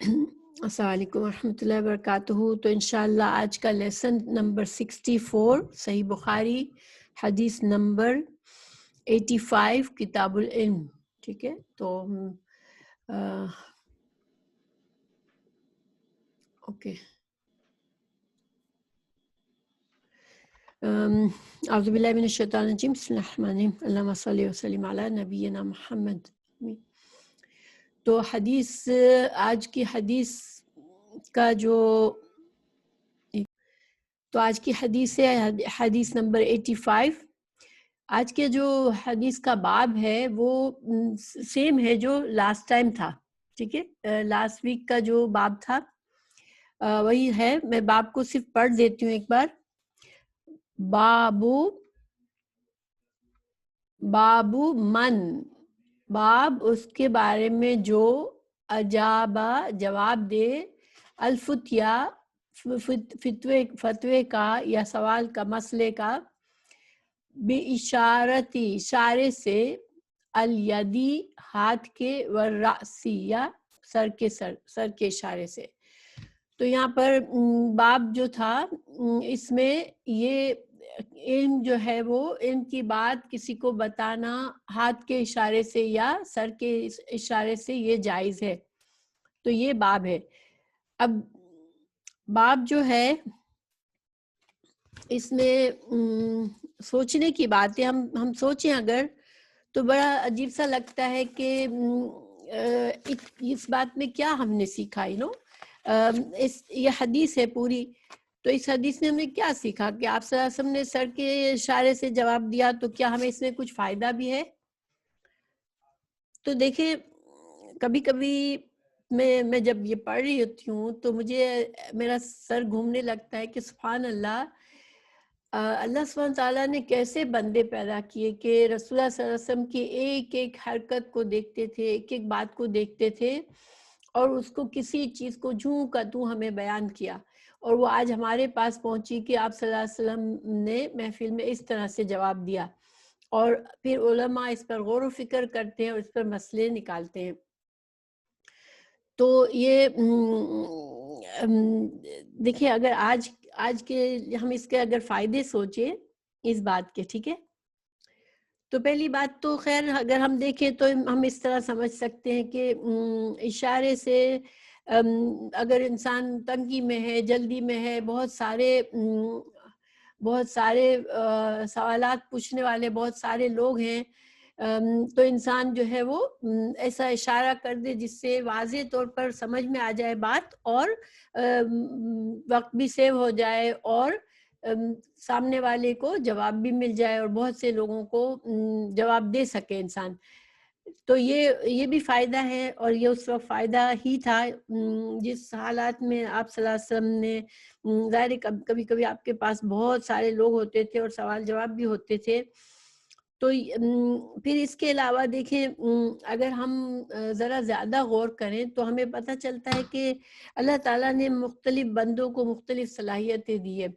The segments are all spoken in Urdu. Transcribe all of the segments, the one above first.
السلام علیکم ورحمۃ اللہ وبرکاتہ۔ تو انشاءاللہ آج کا لیسن نمبر 64 صحیح بخاری حدیث نمبر 85 کتاب العلم، ٹھیک ہے۔ تو اوکے، اعوذ باللہ من الشیطان الرجیم، بسم اللہ الرحمن الرحیم، اللہم صلی وسلم علی نبینا محمد۔ تو آج کی حدیث کا تو آج کی حدیث ہے حدیث نمبر 85۔ آج کے جو حدیث کا باب ہے وہ سیم ہے جو لاسٹ ٹائم تھا، ٹھیک ہے۔ لاسٹ ویک کا جو باب تھا وہی ہے۔ میں باب کو صرف پڑھ دیتی ہوں ایک بار۔ بابو من، باب اس کے بارے میں جو اجابہ جواب دے، الفتیا فتوے کا یا سوال کا، مسئلے کا، بے اشارتی اشارے سے، الیدی ہاتھ کے، والرأسی یا سر کے اشارے سے۔ تو یہاں پر باب جو تھا اس میں یہ علم جو ہے وہ علم کی بات کسی کو بتانا ہاتھ کے اشارے سے یا سر کے اشارے سے یہ جائز ہے، تو یہ باب ہے۔ اب باب جو ہے اس میں سوچنے کی بات ہے۔ ہم سوچیں اگر تو بڑا عجیب سا لگتا ہے کہ اس بات میں کیا ہم نے سیکھا، یہ حدیث ہے پوری، تو اس حدیث میں ہم نے کیا سیکھا کہ آپ صلی اللہ علیہ وسلم نے سر کے اشارے سے جواب دیا، تو کیا ہمیں اس میں کچھ فائدہ بھی ہے؟ تو دیکھیں، کبھی کبھی میں جب یہ پڑھ رہی ہوتی ہوں تو مجھے میرا سر گھومنے لگتا ہے کہ سبحان اللہ، اللہ سبحانہ تعالیٰ نے کیسے بندے پیدا کیے کہ رسول اللہ صلی اللہ علیہ وسلم کی ایک ایک حرکت کو دیکھتے تھے، ایک ایک بات کو دیکھتے تھے، اور اس کو کسی چیز کو جوں کا توں ہمیں بیان کیا، اور وہ آج ہمارے پاس پہنچی کہ آپ صلی اللہ علیہ وسلم نے محفل میں اس طرح سے جواب دیا، اور پھر علماء اس پر غور و فکر کرتے ہیں اور اس پر مسئلے نکالتے ہیں۔ تو یہ دیکھیں، اگر آج کے ہم اس کے اگر فائدے سوچیں اس بات کے، ٹھیک ہے، تو پہلی بات تو خیر اگر ہم دیکھیں تو ہم اس طرح سمجھ سکتے ہیں کہ اشارے سے اگر انسان تنگی میں ہے، جلدی میں ہے، بہت سارے سوالات پوچھنے والے بہت سارے لوگ ہیں، تو انسان جو ہے وہ ایسا اشارہ کر دے جس سے واضح طور پر سمجھ میں آ جائے بات، اور وقت بھی سیو ہو جائے، اور سامنے والے کو جواب بھی مل جائے، اور بہت سے لوگوں کو جواب دے سکے انسان۔ تو یہ بھی فائدہ ہے، اور یہ اس وقت فائدہ ہی تھا جس حالات میں آپ صلی اللہ علیہ وسلم نے، ظاہر کبھی کبھی آپ کے پاس بہت سارے لوگ ہوتے تھے اور سوال جواب بھی ہوتے تھے۔ تو پھر اس کے علاوہ دیکھیں، اگر ہم ذرا زیادہ غور کریں تو ہمیں پتہ چلتا ہے کہ اللہ تعالیٰ نے مختلف بندوں کو مختلف صلاحیتیں دی ہے۔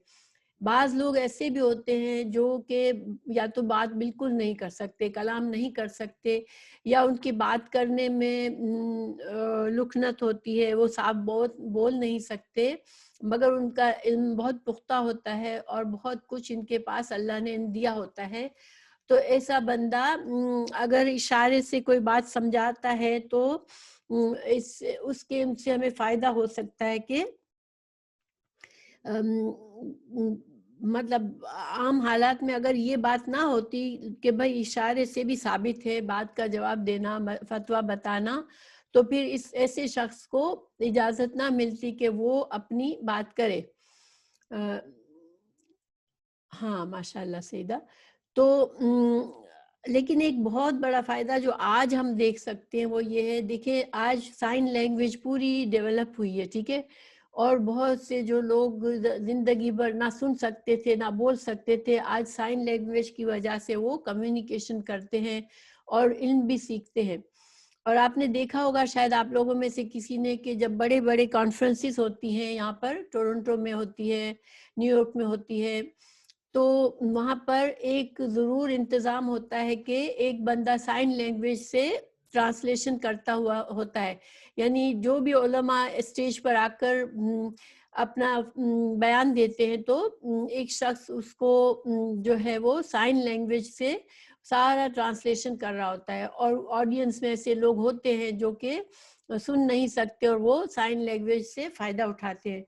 بعض لوگ ایسے بھی ہوتے ہیں جو کہ یا تو بات بالکل نہیں کر سکتے، کلام نہیں کر سکتے، یا ان کی بات کرنے میں لکنت ہوتی ہے، وہ صاف بول نہیں سکتے، مگر ان کا علم بہت پختہ ہوتا ہے اور بہت کچھ ان کے پاس اللہ نے دیا ہوتا ہے۔ تو ایسا بندہ اگر اشارے سے کوئی بات سمجھاتا ہے تو اس کے ان سے ہمیں فائدہ ہو سکتا ہے کہ مطلب عام حالات میں اگر یہ بات نہ ہوتی کہ بھائی اشارے سے بھی ثابت ہے بات کا جواب دینا، فتویٰ بتانا، تو پھر ایسے شخص کو اجازت نہ ملتی کہ وہ اپنی بات کرے۔ ہاں ماشاءاللہ سیدہ۔ تو لیکن ایک بہت بڑا فائدہ جو آج ہم دیکھ سکتے ہیں وہ یہ ہے، دیکھیں آج سائن لینگویج پوری ڈیولپ ہوئی ہے، ٹھیک ہے، اور بہت سے جو لوگ زندگی بھر نہ سن سکتے تھے نہ بول سکتے تھے، آج سائن لینگویج کی وجہ سے وہ کمیونیکیشن کرتے ہیں اور علم بھی سیکھتے ہیں۔ اور آپ نے دیکھا ہوگا شاید آپ لوگوں میں سے کسی نے کہ جب بڑے بڑے کانفرنسز ہوتی ہیں، یہاں پر ٹورنٹو میں ہوتی ہے، نیو یارک میں ہوتی ہے، تو وہاں پر ایک ضرور انتظام ہوتا ہے کہ ایک بندہ سائن لینگویج سے ٹرانسلیشن کرتا ہوا ہوتا ہے. یعنی جو بھی علماء اسٹیج پر آ کر اپنا بیان دیتے ہیں تو ایک شخص اس کو جو ہے وہ سائن لینگویج سے سارا ٹرانسلیشن کر رہا ہوتا ہے, اور آڈینس میں ایسے لوگ ہوتے ہیں جو کہ سن نہیں سکتے اور وہ سائن لینگویج سے فائدہ اٹھاتے ہیں.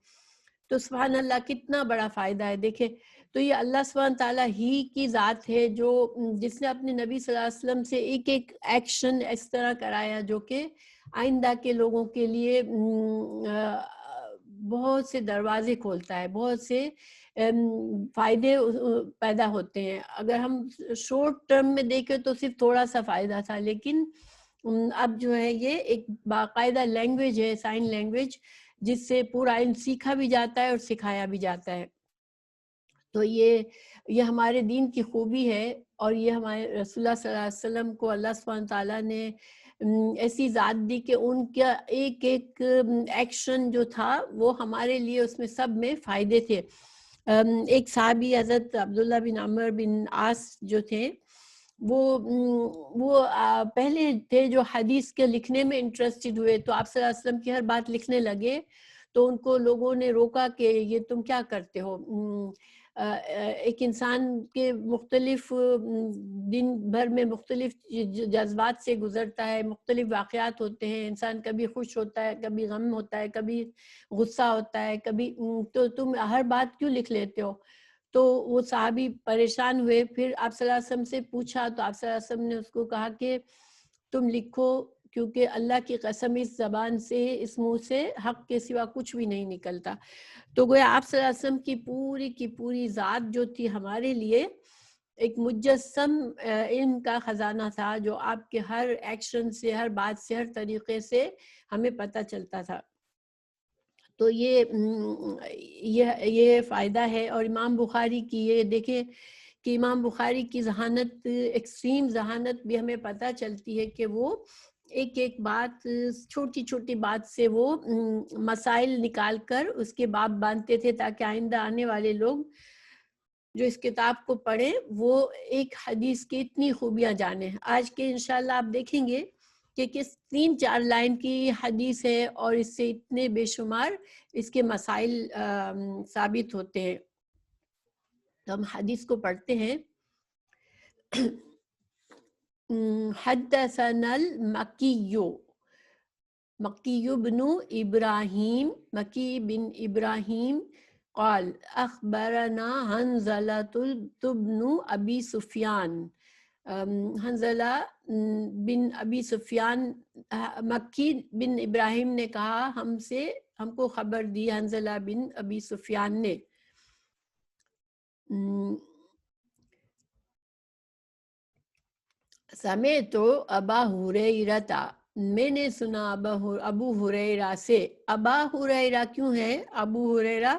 تو سبحان اللہ کتنا بڑا فائدہ ہے. دیکھیں تو یہ اللہ سبحانہ تعالیٰ ہی کی ذات ہے جو جس نے اپنے نبی صلی اللہ علیہ وسلم سے ایک ایک ایکشن اس طرح کرایا جو کہ آئندہ کے لوگوں کے لیے بہت سے دروازے کھولتا ہے, بہت سے فائدے پیدا ہوتے ہیں. اگر ہم شورٹ ٹرم میں دیکھیں تو صرف تھوڑا سا فائدہ تھا, لیکن اب جو ہے یہ ایک باقاعدہ لینگویج ہے, سائن لینگویج, جس سے پورا علم سیکھا بھی جاتا ہے اور سکھایا بھی جاتا ہے. تو یہ ہمارے دین کی خوبی ہے, اور یہ ہمارے رسول اللہ صلی اللہ علیہ وسلم کو اللہ سبحانہ تعالیٰ نے ایسی ذات دی کہ ان کا ایک ایک ایکشن جو تھا وہ ہمارے لیے اس میں سب میں فائدے تھے. ایک صحابی حضرت عبداللہ بن عمر بن عاص جو تھے وہ پہلے تھے جو حدیث کے لکھنے میں انٹرسٹڈ ہوئے, تو آپ صلی اللہ علیہ وسلم کی ہر بات لکھنے لگے. تو ان کو لوگوں نے روکا کہ یہ تم کیا کرتے ہو. ایک انسان کے مختلف دن بھر میں مختلف جذبات سے گزرتا ہے, مختلف واقعات ہوتے ہیں, انسان کبھی خوش ہوتا ہے, کبھی غم ہوتا ہے, کبھی غصہ ہوتا ہے, کبھی تو تم ہر بات کیوں لکھ لیتے ہو. تو وہ صحابی پریشان ہوئے, پھر آپ صلی اللہ علیہ وسلم سے پوچھا تو آپ صلی اللہ علیہ وسلم نے اس کو کہا کہ تم لکھو, کیونکہ اللہ کی قسم اس زبان سے, اس منہ سے حق کے سوا کچھ بھی نہیں نکلتا. تو گویا آپ صلی اللہ علیہ وسلم کی پوری ذات جو تھی ہمارے لیے ایک مجسم علم کا خزانہ تھا, جو آپ کے ہر ایکشن سے, ہر بات سے, ہر طریقے سے ہمیں پتہ چلتا تھا. تو یہ فائدہ ہے. اور امام بخاری کی یہ دیکھیں کہ امام بخاری کی ذہانت, ایکسٹریم ذہانت بھی ہمیں پتہ چلتی ہے کہ وہ ایک ایک بات, چھوٹی چھوٹی بات سے وہ مسائل نکال کر اس کے باب باندھتے تھے تاکہ آئندہ آنے والے لوگ جو اس کتاب کو پڑھیں وہ ایک حدیث کی اتنی خوبیاں جانیں. آج کے انشاءاللہ آپ دیکھیں گے کہ کس 3-4 لائن کی حدیث ہے اور اس سے اتنے بے شمار اس کے مسائل ثابت ہوتے ہیں. تو ہم حدیث کو پڑھتے ہیں. حدثنا مکی بن ابراہیم قال اخبرنا حنظلة بن ابی سفیان. حنظلہ بن ابی سفیان, مکی بن ابراہیم نے کہا ہم کو خبر دی حنظلہ بن ابی سفیان نے. سمعت ابا ہریرہ, میں نے سنا ابو ہریرہ سے. ابا ہریرہ کیوں ہے ابو ہریرہ,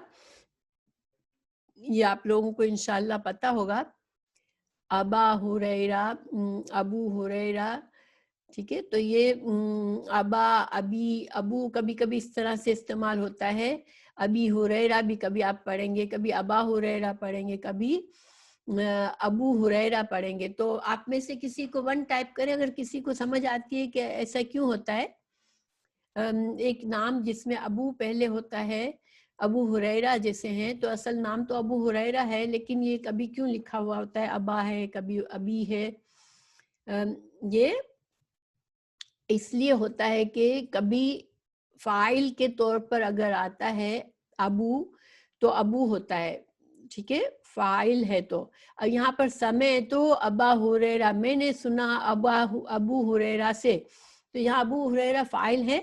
یہ آپ لوگوں کو انشاءاللہ پتہ ہوگا. ابا ہریرہ, ابو ہریرہ, ٹھیک ہے. تو یہ ابو کبھی کبھی اس طرح سے استعمال ہوتا ہے. ابی ہریرہ بھی کبھی آپ پڑھیں گے, کبھی ابا ہریرہ پڑھیں گے, کبھی ابو ہریرہ پڑھیں گے. تو آپ میں سے کسی کو ون ٹائپ کریں اگر کسی کو سمجھ آتی ہے کہ ایسا کیوں ہوتا ہے. ایک نام جس میں ابو پہلے ہوتا ہے, ابو ہریرہ جیسے ہیں, تو اصل نام تو ابو ہریرہ ہے, لیکن یہ کبھی کیوں لکھا ہوا ہوتا ہے ابا ہے, کبھی ابی ہے. یہ اس لیے ہوتا ہے کہ کبھی فاعل کے طور پر اگر آتا ہے ابو تو ابو ہوتا ہے, ٹھیک ہے, فاعل ہے. تو یہاں پر سمعت ابا ہریرہ, میں نے سنا ابو ہریرہ سے, تو یہاں ابو ہریرہ فاعل ہے.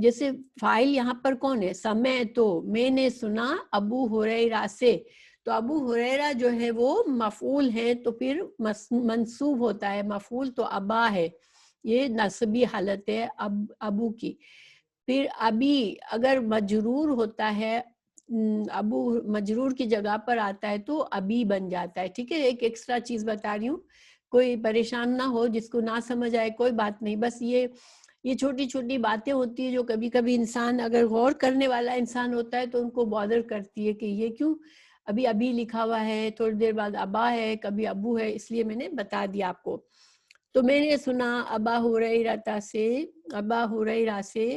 جیسے فاعل یہاں پر کون ہے, سمعت, میں نے سنا ابو ہریرہ سے. تو ابو ہریرہ جو ہے وہ مفعول ہے, تو پھر منصوب ہوتا ہے. مفعول تو ابا ہے, یہ نصبی حالت ہے ابو کی. پھر ابی اگر مجرور ہوتا ہے, ابو مجرور کی جگہ پر آتا ہے تو ابی بن جاتا ہے. ٹھیک ہے, ایک ایکسٹرا چیز بتا رہی ہوں, کوئی پریشان نہ ہو, جس کو نہ سمجھ آئے کوئی بات نہیں. بس یہ چھوٹی چھوٹی باتیں ہوتی ہیں جو کبھی کبھی انسان اگر غور کرنے والا انسان ہوتا ہے تو ان کو بادر کرتی ہے کہ یہ کیوں ابھی لکھا ہوا ہے, تھوڑی دیر بعد ابا ہے, کبھی ابو ہے, اس لیے میں نے بتا دیا آپ کو. تو میں نے سنا ابا ہریرہ سے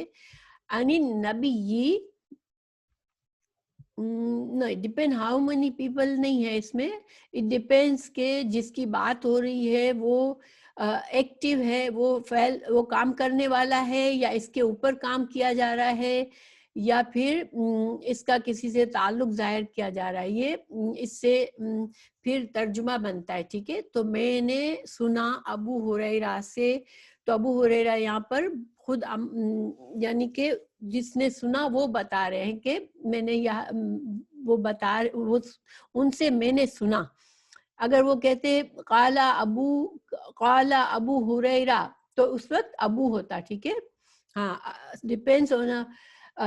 عن النبی. No, it depends how many people نہیں ہے اس میں. It depends کہ جس کی بات ہو رہی ہے وہ ایکٹیو ہے, وہ کام کرنے والا ہے, یا اس کے اوپر کام کیا جا رہا ہے, یا پھر اس کا کسی سے تعلق ظاہر کیا جا رہا ہے. یہ اس سے پھر ترجمہ بنتا ہے. ٹھیک ہے, تو میں نے سنا ابو ہریرہ سے. تو ابو ہریرہ یہاں پر خود یعنی کہ جس نے سنا وہ بتا رہے ہیں کہ میں نے وہ ان سے میں نے سنا. اگر وہ کہتے قال ابو ہریرہ تو اس وقت ابو ہوتا. ٹھیک ہے, ہاں, ڈیپینڈس ہونا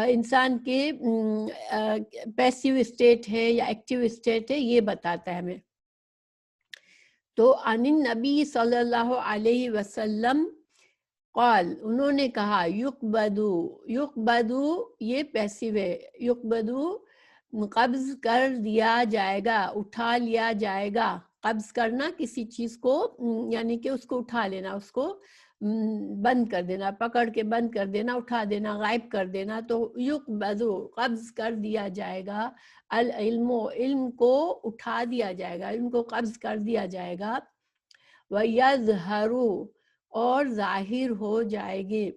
انسان کے پیسیو اسٹیٹ ہے یا ایکٹیو اسٹیٹ ہے, یہ بتاتا ہے ہمیں. تو عن النبی صلی اللہ علیہ وسلم قال, انہوں نے کہا, یقبدو یہ پیسیو ہے, یقبدو قبض کر دیا جائے گا, اٹھا لیا جائے گا. قبض کرنا کسی چیز کو یعنی کہ اس کو اٹھا لینا, اس کو بند کر دینا, پکڑ کے بند کر دینا, اٹھا دینا, غائب کر دینا. تو یقبدو قبض کر دیا جائے گا, العلم علم کو اٹھا دیا جائے گا, علم کو قبض کر دیا جائے گا. وَيَظْهَرُ اور ظاہر ہو جائے گی,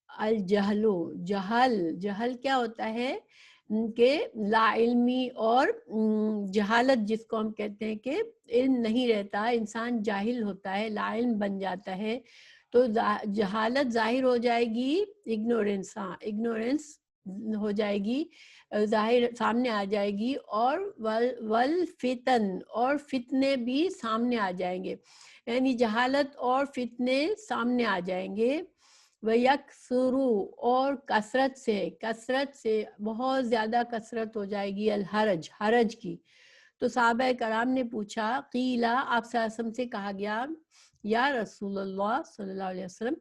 الجہل جہل کیا ہوتا ہے کہ لا علمی اور جہالت, جس کو ہم کہتے ہیں کہ علم نہیں رہتا, انسان جاہل ہوتا ہے, لا علم بن جاتا ہے. تو جہالت ظاہر ہو جائے گی, اگنورینس ہو جائے گی, ظاہر سامنے آ جائے گی. اور والفتن اور فتنے بھی سامنے آ جائیں گے, یعنی جہالت اور فتنے سامنے آ جائیں گے. وَيَكْثُرُ اور کثرت سے بہت زیادہ کثرت ہو جائے گی, حرج کی. تو صحابہ کرام نے پوچھا, قیلا آپ صلی اللہ علیہ وسلم سے کہا گیا, یا رسول اللہ صلی اللہ علیہ وسلم,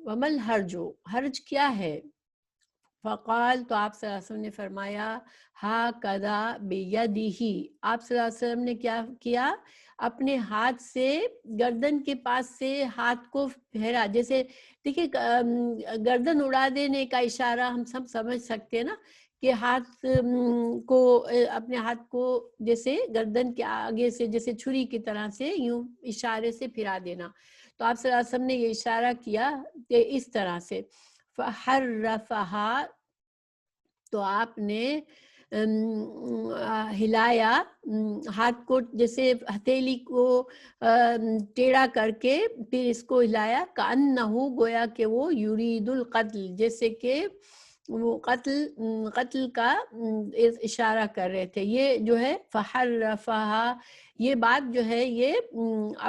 ومل حرج کیا ہے؟ فقال تو آپ صلی اللہ علیہ وسلم نے فرمایا, ہاکذا بیدہ, آپ صلی اللہ علیہ وسلم نے کیا کیا, اپنے ہاتھ سے گردن کے پاس سے ہاتھ کو پھیرا. جیسے دیکھیے گردن اڑا دینے کا اشارہ ہم سب سمجھ سکتے ہیں نا, کہ ہاتھ کو اپنے ہاتھ کو جیسے گردن کے آگے سے جیسے چھری کی طرح سے یوں اشارے سے پھرا دینا. تو آپ صلی اللہ علیہ وسلم نے یہ اشارہ کیا کہ اس طرح سے. فحرفہا تو آپ نے ہلایا ہاتھ کو, جیسے ہتھیلی کو ٹیڑھا کر کے پھر اس کو ہلایا, کأنہ گویا کہ وہ یرید القتل, جیسے کہ وہ قتل کا اشارہ کر رہے تھے. یہ جو ہے فحرفہا, یہ بات جو ہے یہ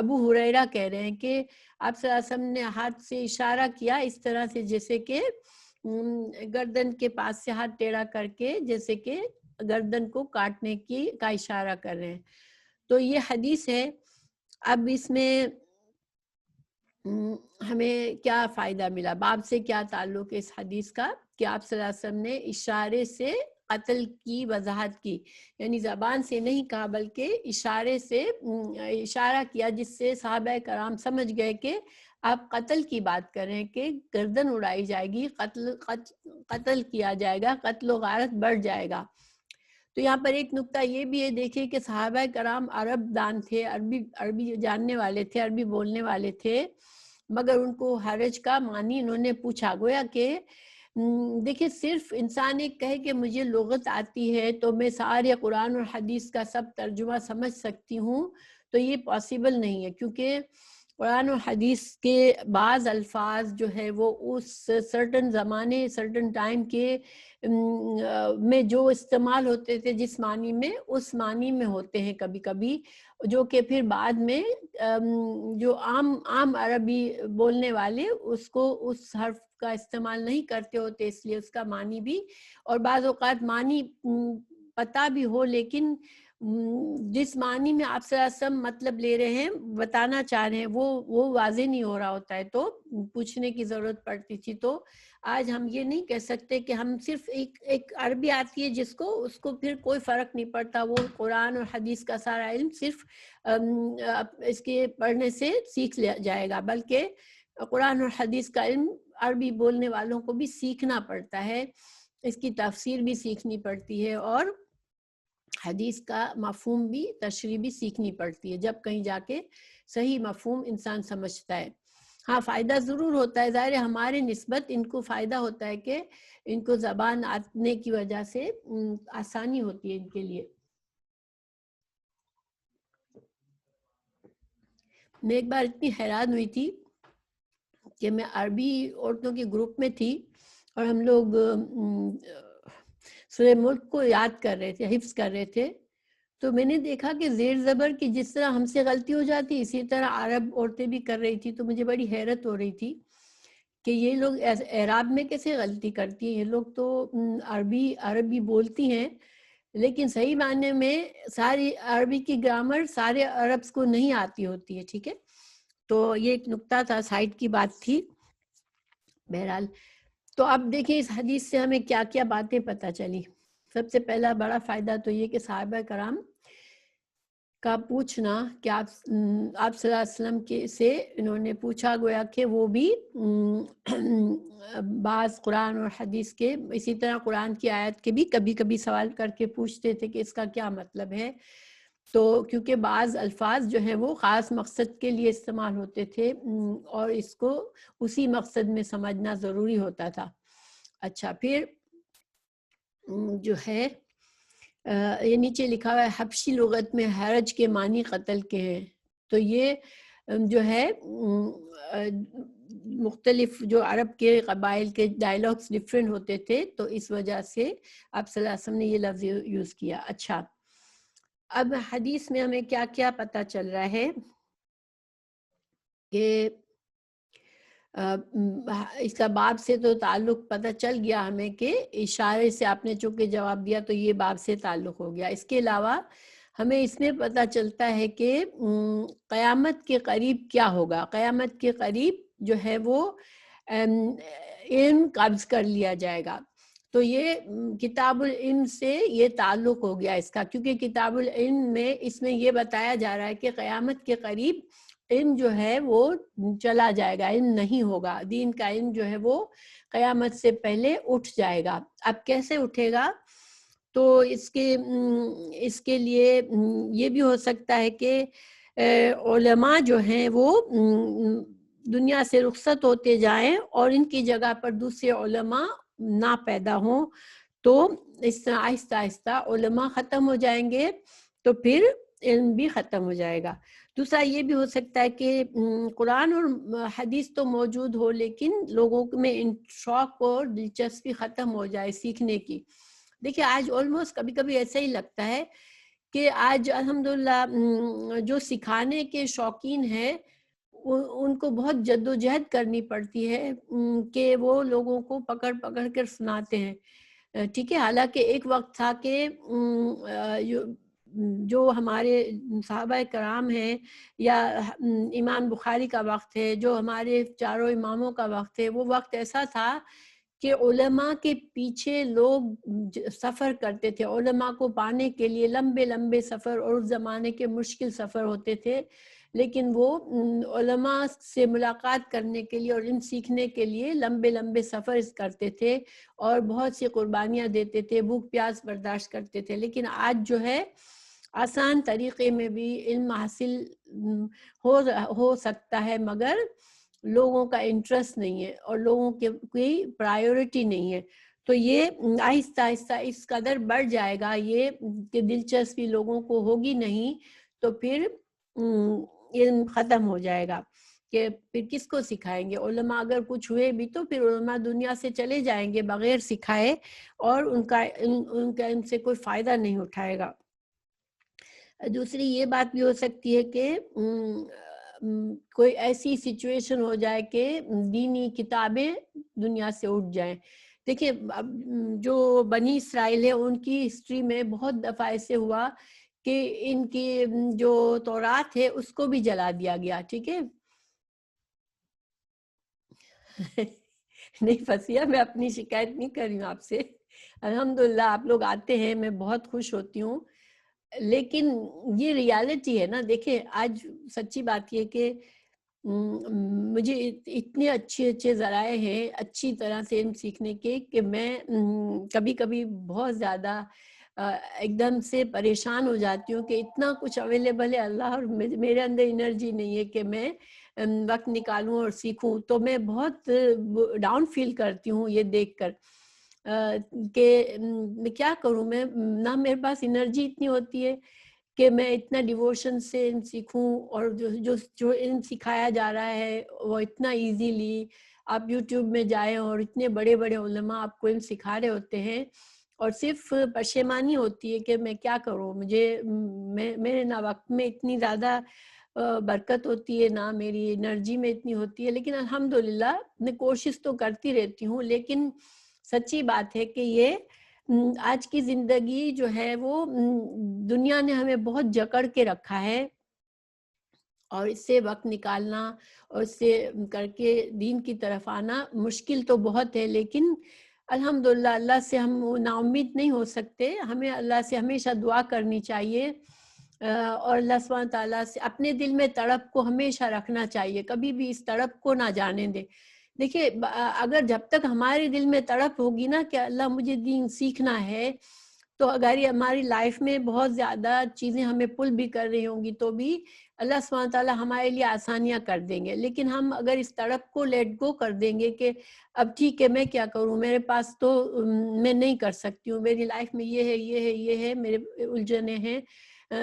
ابو ہریرہ کہہ رہے ہیں کہ آپ صلی اللہ علیہ وسلم نے ہاتھ سے اشارہ کیا اس طرح سے, جیسے کہ گردن کے پاس سے ہاتھ ٹیڑھا کر کے جیسے کہ گردن کو کاٹنے کا اشارہ کر رہے ہیں. تو یہ حدیث ہے. اب اس میں ہمیں کیا فائدہ ملا, باب سے کیا تعلق ہے اس حدیث کا, کہ آپ صلی اللہ علیہ وسلم نے اشارے سے قتل کی وضاحت کی, یعنی زبان سے نہیں کہا بلکہ اشارے سے اشارہ کیا, جس سے صحابہ کرام سمجھ گئے کہ آپ قتل کی بات کر رہے ہیں, کہ گردن اڑائی جائے گی, قتل کیا جائے گا, قتل و غارت بڑھ جائے گا. تو یہاں پر ایک نکتہ یہ بھی ہے, دیکھیں کہ صحابہ کرام عرب دان تھے, عربی جاننے والے تھے, عربی بولنے والے تھے, مگر ان کو حرج کا معنی انہوں نے پوچھا. گویا کہ دیکھیں صرف انسان ایک کہے کہ مجھے لغت آتی ہے تو میں سارے قرآن اور حدیث کا سب ترجمہ سمجھ سکتی ہوں, تو یہ پاسبل نہیں ہے. کیونکہ قرآن و حدیث کے بعض الفاظ جو ہے وہ اس سرٹن زمانے سرٹن ٹائم کے میں جو استعمال ہوتے تھے جس معنی میں, اس معنی میں ہوتے ہیں کبھی کبھی, جو کہ پھر بعد میں جو عام عربی بولنے والے اس کو اس حرف کا استعمال نہیں کرتے ہوتے, اس لیے اس کا معنی بھی, اور بعض اوقات معنی پتہ بھی ہو لیکن جس معنی میں آپ صلی اللہ علیہ وسلم مطلب لے رہے ہیں، بتانا چاہ رہے ہیں، وہ واضح نہیں ہو رہا ہوتا ہے تو پوچھنے کی ضرورت پڑتی تھی. تو آج ہم یہ نہیں کہہ سکتے کہ ہم صرف ایک عربی آتی ہے جس کو، اس کو پھر کوئی فرق نہیں پڑتا، وہ قرآن اور حدیث کا سارا علم صرف اس کے پڑھنے سے سیکھ لیا جائے گا، بلکہ قرآن اور حدیث کا علم عربی بولنے والوں کو بھی سیکھنا پڑتا ہے، اس کی تفسیر بھی سیکھنی پڑتی ہے، اور حدیث کا مفہوم بھی، تشریح بھی سیکھنی پڑتی ہے، جب کہیں جا کے صحیح مفہوم انسان سمجھتا ہے. ہاں فائدہ ضرور ہوتا ہے، ظاہر ہے ہمارے نسبت ان کو فائدہ ہوتا ہے کہ ان کو زبان آنے کی وجہ سے آسانی ہوتی ہے ان کے لیے. میں ایک بار اتنی حیران ہوئی تھی کہ میں عربی عورتوں کے گروپ میں تھی اور ہم لوگ سورہ ملک کو یاد کر رہے تھے، حفظ کر رہے تھے، تو میں نے دیکھا کہ زیر زبر کی جس طرح ہم سے غلطی ہو جاتی اسی طرح عرب عورتیں بھی کر رہی تھی. تو مجھے بڑی حیرت ہو رہی تھی کہ یہ لوگ اعراب میں کیسے غلطی کرتی ہیں، یہ لوگ تو عربی بولتی ہیں لیکن صحیح معنی میں ساری عربی کی گرامر سارے عربس کو نہیں آتی ہوتی ہے. ٹھیک ہے، تو یہ ایک نقطہ تھا، سائٹ کی بات تھی. بہرحال تو اب دیکھیں اس حدیث سے ہمیں کیا کیا باتیں پتہ چلی. سب سے پہلا بڑا فائدہ تو یہ کہ صحابہ کرام کا پوچھنا کہ آپ صلی اللہ علیہ وسلم کے سے انہوں نے پوچھا، گویا کہ وہ بھی بعض قرآن اور حدیث کے، اسی طرح قرآن کی آیت کے بھی کبھی کبھی سوال کر کے پوچھتے تھے کہ اس کا کیا مطلب ہے. تو کیونکہ بعض الفاظ جو ہیں وہ خاص مقصد کے لیے استعمال ہوتے تھے اور اس کو اسی مقصد میں سمجھنا ضروری ہوتا تھا. اچھا، پھر جو ہے یہ نیچے لکھا ہوا ہے حبشی لغت میں حرج کے معنی قتل کے ہیں. تو یہ جو ہے مختلف جو عرب کے قبائل کے ڈائلاگس ڈیفرنٹ ہوتے تھے تو اس وجہ سے آپ صلی اللہ علیہ وسلم نے یہ لفظ یوز کیا. اچھا، اب حدیث میں ہمیں کیا کیا پتہ چل رہا ہے کہ اس کا باب سے تو تعلق پتہ چل گیا ہمیں کہ اشارے سے آپ نے چونکہ جواب دیا تو یہ باب سے تعلق ہو گیا. اس کے علاوہ ہمیں اس میں پتہ چلتا ہے کہ قیامت کے قریب کیا ہوگا. قیامت کے قریب جو ہے وہ علم قبض کر لیا جائے گا. تو یہ کتاب العلم سے یہ تعلق ہو گیا اس کا، کیونکہ کتاب العلم میں اس میں یہ بتایا جا رہا ہے کہ قیامت کے قریب علم جو ہے وہ چلا جائے گا، علم نہیں ہوگا. دین کا علم جو ہے وہ قیامت سے پہلے اٹھ جائے گا. اب کیسے اٹھے گا؟ تو اس کے لیے یہ بھی ہو سکتا ہے کہ علماء جو ہیں وہ دنیا سے رخصت ہوتے جائیں اور ان کی جگہ پر دوسرے علماء نہ پیدا ہوں، تو اس طرح آہستہ آہستہ علماء ختم ہو جائیں گے تو پھر علم بھی ختم ہو جائے گا. دوسرا یہ بھی ہو سکتا ہے کہ قرآن اور حدیث تو موجود ہو لیکن لوگوں میں شوق اور دلچسپی ختم ہو جائے سیکھنے کی. دیکھیے آج آلموسٹ کبھی کبھی ایسا ہی لگتا ہے کہ آج الحمدللہ جو سکھانے کے شوقین ہیں ان کو بہت جد و جہد کرنی پڑتی ہے کہ وہ لوگوں کو پکڑ پکڑ کر سناتے ہیں. ٹھیک ہے، حالانکہ ایک وقت تھا کہ جو ہمارے صحابہ کرام ہیں یا امام بخاری کا وقت ہے، جو ہمارے چاروں اماموں کا وقت ہے، وہ وقت ایسا تھا کہ علماء کے پیچھے لوگ سفر کرتے تھے. علماء کو پانے کے لیے لمبے لمبے سفر، اور اس زمانے کے مشکل سفر ہوتے تھے، لیکن وہ علماء سے ملاقات کرنے کے لیے اور ان سیکھنے کے لیے لمبے لمبے سفر کرتے تھے اور بہت سی قربانیاں دیتے تھے، بھوک پیاس برداشت کرتے تھے. لیکن آج جو ہے آسان طریقے میں بھی علم حاصل ہو سکتا ہے، مگر لوگوں کا انٹرسٹ نہیں ہے اور لوگوں کی پرائیورٹی نہیں ہے. تو یہ آہستہ آہستہ اس قدر بڑھ جائے گا یہ کہ دلچسپی لوگوں کو ہوگی نہیں، تو پھر علم ختم ہو جائے گا کہ پھر کس کو سکھائیں گے. علماء اگر کچھ ہوئے بھی تو پھر علماء دنیا سے چلے جائیں گے بغیر سکھائے اور ان کا ان سے کوئی فائدہ نہیں اٹھائے گا. دوسری یہ بات بھی ہو سکتی ہے کہ کوئی ایسی سچویشن ہو جائے کہ دینی کتابیں دنیا سے اٹھ جائیں. دیکھیں جو بنی اسرائیل ہے ان کی ہسٹری میں بہت دفعہ ایسے ہوا کہ ان کی جو تورات ہے اس کو بھی جلا دیا گیا. ٹھیک ہے. نہیں فصیح، میں اپنی شکایت نہیں کر رہی ہوں آپ سے. الحمدللہ آپ لوگ آتے ہیں، میں بہت خوش ہوتی ہوں. لیکن یہ ریالٹی ہے نا. دیکھیں آج سچی بات یہ کہ مجھے اتنے اچھے ذرائع ہیں اچھی طرح سے علم سیکھنے کے کہ میں کبھی کبھی بہت زیادہ ایک دم سے پریشان ہو جاتی ہوں کہ اتنا کچھ اویلیبل ہے اللہ، اور میرے اندر انرجی نہیں ہے کہ میں وقت نکالوں اور سیکھوں. تو میں بہت ڈاؤن فیل کرتی ہوں یہ دیکھ کر کہ میں کیا کروں. میں نہ میرے پاس انرجی اتنی ہوتی ہے کہ میں اتنا ڈیووشن سے علم سیکھوں، اور جو علم سکھایا جا رہا ہے وہ اتنا ایزیلی آپ یوٹیوب میں جائیں اور اتنے بڑے بڑے علماء آپ کو علم سکھا رہے ہوتے ہیں، اور صرف پشیمانی ہوتی ہے کہ میں کیا کروں. میرے نہ وقت میں اتنی زیادہ برکت ہوتی ہے، نہ میری انرجی میں اتنی ہوتی ہے. لیکن الحمدللہ میں کوشش تو کرتی رہتی ہوں. لیکن سچی بات ہے کہ یہ آج کی زندگی جو ہے وہ دنیا نے ہمیں بہت جکڑ کے رکھا ہے، اور اس سے وقت نکالنا اور اس سے کر کے دین کی طرف آنا مشکل تو بہت ہے. لیکن الحمدللہ اللہ سے ہم نا امید نہیں ہو سکتے. ہمیں اللہ سے ہمیشہ دعا کرنی چاہیے، اور اللہ سبحانہ تعالیٰ سے اپنے دل میں تڑپ کو ہمیشہ رکھنا چاہیے. کبھی بھی اس تڑپ کو نہ جانے دے. دیکھیے اگر جب تک ہمارے دل میں تڑپ ہوگی نا کہ اللہ مجھے دین سیکھنا ہے، تو اگر یہ ہماری لائف میں بہت زیادہ چیزیں ہمیں پل بھی کر رہی ہوں گی تو بھی اللہ سبحانہ تعالیٰ ہمارے لیے آسانیاں کر دیں گے. لیکن ہم اگر اس تڑپ کو لیٹ گو کر دیں گے کہ اب ٹھیک ہے میں کیا کروں، میرے پاس تو میں نہیں کر سکتی ہوں، میری لائف میں یہ ہے میرے الجھنیں ہیں،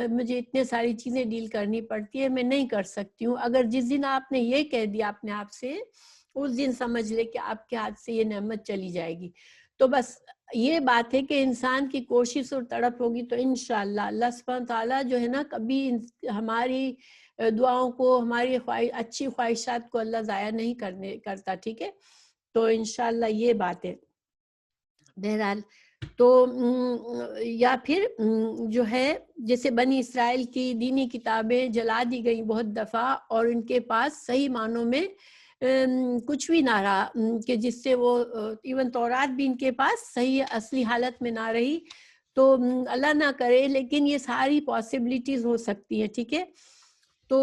مجھے اتنے ساری چیزیں ڈیل کرنی پڑتی ہے، میں نہیں کر سکتی ہوں. اگر جس دن آپ نے یہ کہہ دیا اپنے آپ سے، اس دن سمجھ لے کہ آپ کے ہاتھ سے یہ نعمت چلی جائے گی. تو بس یہ بات ہے کہ انسان کی کوشش اور تڑپ ہوگی تو انشاءاللہ اللہ سبحانہ تعالیٰ جو ہے نا کبھی ہماری دعاؤں کو، ہماری اچھی خواہشات کو اللہ ضائع نہیں کرتا. ٹھیک ہے. تو انشاءاللہ یہ بات ہے. بہرحال تو یا پھر جو ہے جیسے بنی اسرائیل کی دینی کتابیں جلا دی گئیں بہت دفعہ، اور ان کے پاس صحیح معنوں میں کچھ بھی نہ رہا، کہ جس سے وہ ایون تورات بھی ان کے پاس صحیح اصلی حالت میں نہ رہی. تو اللہ نہ کرے، لیکن یہ ساری پاسبلٹیز ہو سکتی ہیں. ٹھیک ہے. تو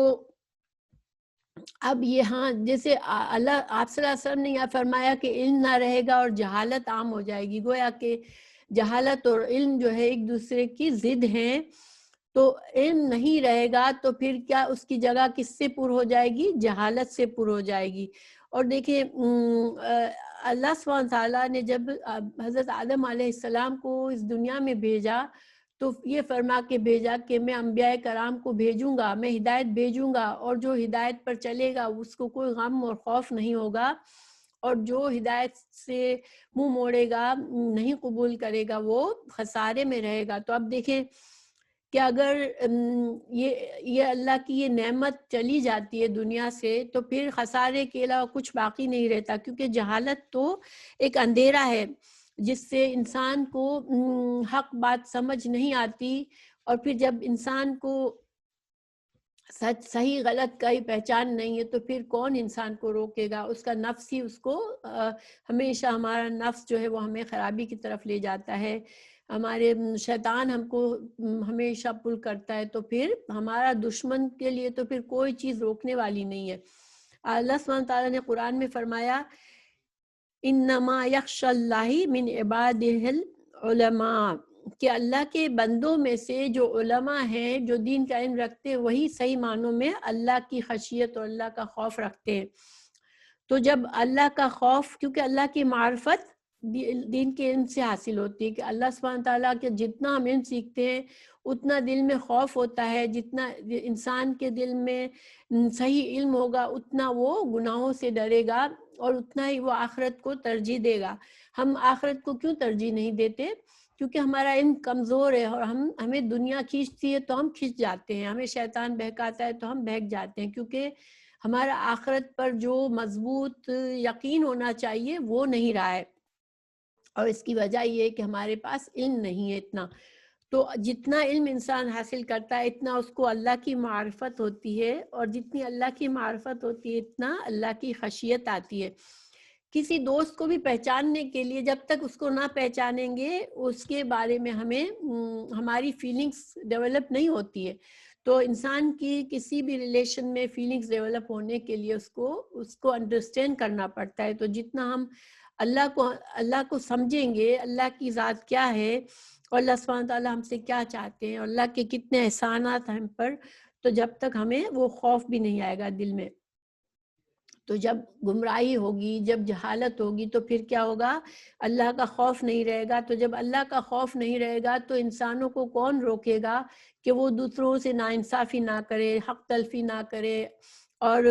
اب یہ ہاں جیسے اللہ آپ صلی اللہ علیہ وسلم نے یہ فرمایا کہ علم نہ رہے گا اور جہالت عام ہو جائے گی. گویا کہ جہالت اور علم جو ہے ایک دوسرے کی ضد ہیں. تو علم نہیں رہے گا تو پھر کیا اس کی جگہ کس سے پر ہو جائے گی؟ جہالت سے پر ہو جائے گی. اور دیکھیں اللہ سبحانہ تعالیٰ نے جب حضرت آدم علیہ السلام کو اس دنیا میں بھیجا تو یہ فرما کے بھیجا کہ میں انبیاء کرام کو بھیجوں گا، میں ہدایت بھیجوں گا، اور جو ہدایت پر چلے گا اس کو کوئی غم اور خوف نہیں ہوگا، اور جو ہدایت سے منہ موڑے گا، نہیں قبول کرے گا، وہ خسارے میں رہے گا. تو اب دیکھیں کہ اگر یہ اللہ کی یہ نعمت چلی جاتی ہے دنیا سے تو پھر خسارے کے علاوہ کچھ باقی نہیں رہتا. کیونکہ جہالت تو ایک اندھیرا ہے جس سے انسان کو حق بات سمجھ نہیں آتی، اور پھر جب انسان کو سچ صحیح غلط کا ہی پہچان نہیں ہے تو پھر کون انسان کو روکے گا؟ اس کا نفس ہی اس کو ہمیشہ، ہمارا نفس جو ہے وہ ہمیں خرابی کی طرف لے جاتا ہے، ہمارے شیطان ہم کو ہمیشہ پل کرتا ہے. تو پھر ہمارا دشمن کے لیے تو پھر کوئی چیز روکنے والی نہیں ہے. اللہ سبحانہ تعالیٰ نے قرآن میں فرمایا انما یخشی اللہ من عبادہ العلماء، کہ اللہ کے بندوں میں سے جو علماء ہیں، جو دین کا علم رکھتے ہیں، وہی صحیح معنوں میں اللہ کی خشیت اور اللہ کا خوف رکھتے ہیں. تو جب اللہ کا خوف، کیونکہ اللہ کی معرفت دین کے علم سے حاصل ہوتی ہے، کہ اللہ سبحانہ تعالیٰ کے جتنا ہم علم سیکھتے ہیں اتنا دل میں خوف ہوتا ہے، جتنا انسان کے دل میں صحیح علم ہوگا اتنا وہ گناہوں سے ڈرے گا، اور اتنا ہی وہ آخرت کو ترجیح دے گا. ہم آخرت کو کیوں ترجیح نہیں دیتے؟ کیونکہ ہمارا علم کمزور ہے، اور ہمیں دنیا کھینچتی ہے تو ہم کھنچ جاتے ہیں، ہمیں شیطان بہکاتا ہے تو ہم بہک جاتے ہیں، کیونکہ ہمارا آخرت پر جو مضبوط یقین ہونا چاہیے وہ نہیں رہا ہے. اور اس کی وجہ یہ ہے کہ ہمارے پاس علم نہیں ہے اتنا. تو جتنا علم انسان حاصل کرتا ہے اتنا اس کو اللہ کی معرفت ہوتی ہے، اور جتنی اللہ کی معرفت ہوتی ہے اتنا اللہ کی خشیت آتی ہے۔ کسی دوست کو بھی پہچاننے کے لیے جب تک اس کو نہ پہچانیں گے اس کے بارے میں ہمیں ہماری فیلنگز ڈیولپ نہیں ہوتی ہے۔ تو انسان کی کسی بھی ریلیشن میں فیلنگز ڈیولپ ہونے کے لیے اس کو انڈرسٹینڈ کرنا پڑتا ہے۔ تو جتنا ہم اللہ کو سمجھیں گے، اللہ کی ذات کیا ہے اور اللہ سبحانہ تعالیٰ ہم سے کیا چاہتے ہیں اور اللہ کے کتنے احسانات ہیں ہم پر، تو جب تک ہمیں وہ خوف بھی نہیں آئے گا دل میں۔ تو جب گمراہی ہوگی، جب جہالت ہوگی، تو پھر کیا ہوگا؟ اللہ کا خوف نہیں رہے گا۔ تو جب اللہ کا خوف نہیں رہے گا تو انسانوں کو کون روکے گا کہ وہ دوسروں سے ناانصافی نہ کرے، حق تلفی نہ کرے اور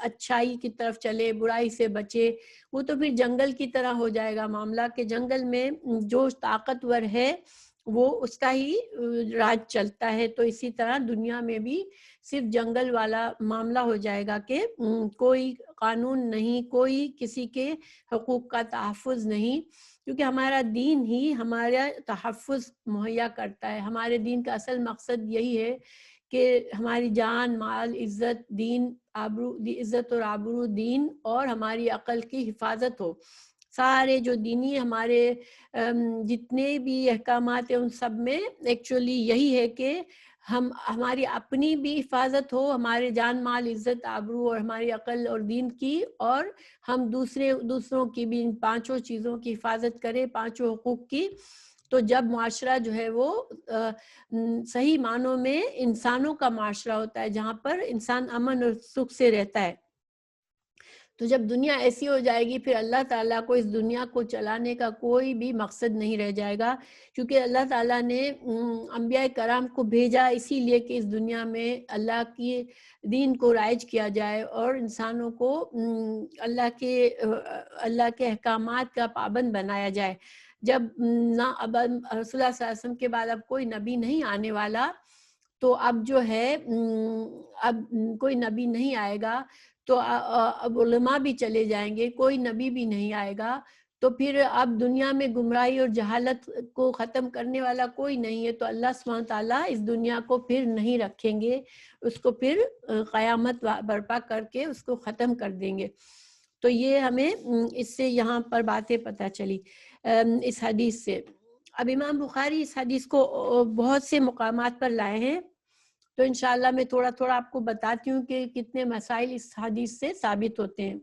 اچھائی کی طرف چلے، برائی سے بچے؟ وہ تو پھر جنگل کی طرح ہو جائے گا معاملہ کہ جنگل میں جو طاقتور ہے وہ اس کا ہی راج چلتا ہے۔ تو اسی طرح دنیا میں بھی صرف جنگل والا معاملہ ہو جائے گا کہ کوئی قانون نہیں، کوئی کسی کے حقوق کا تحفظ نہیں، کیونکہ ہمارا دین ہی ہمارا تحفظ مہیا کرتا ہے۔ ہمارے دین کا اصل مقصد یہی ہے کہ ہماری جان، مال، عزت، دین، عزت اور آبرو دین اور ہماری عقل کی حفاظت ہو۔ سارے جو دینی ہمارے جتنے بھی احکامات ہیں ان سب میں ایکچولی یہی ہے کہ ہماری اپنی بھی حفاظت ہو، ہمارے جان، مال، عزت، آبرو اور ہماری عقل اور دین کی، اور ہم دوسروں کی بھی ان پانچوں چیزوں کی حفاظت کریں، پانچوں حقوق کی۔ تو جب معاشرہ جو ہے وہ صحیح معنوں میں انسانوں کا معاشرہ ہوتا ہے، جہاں پر انسان امن اور سکھ سے رہتا ہے۔ تو جب دنیا ایسی ہو جائے گی پھر اللہ تعالیٰ کو اس دنیا کو چلانے کا کوئی بھی مقصد نہیں رہ جائے گا، کیونکہ اللہ تعالیٰ نے انبیاء کرام کو بھیجا اسی لیے کہ اس دنیا میں اللہ کی دین کو رائج کیا جائے اور انسانوں کو اللہ کے احکامات کا پابند بنایا جائے۔ جب نہ اب رسول اللہ صلی اللہ علیہ وسلم کے بعد اب کوئی نبی نہیں آنے والا، تو اب جو ہے اب کوئی نبی نہیں آئے گا، تو اب علماء بھی چلے جائیں گے، کوئی نبی بھی نہیں آئے گا، تو پھر اب دنیا میں گمراہی اور جہالت کو ختم کرنے والا کوئی نہیں ہے، تو اللہ سبحانہ تعالیٰ اس دنیا کو پھر نہیں رکھیں گے، اس کو پھر قیامت برپا کر کے اس کو ختم کر دیں گے۔ تو یہ ہمیں اس سے یہاں پر باتیں پتہ چلی اس حدیث سے۔ اب امام بخاری اس حدیث کو بہت سے مقامات پر لائے ہیں، تو انشاءاللہ میں تھوڑا تھوڑا آپ کو بتاتی ہوں کہ کتنے مسائل اس حدیث سے ثابت ہوتے ہیں۔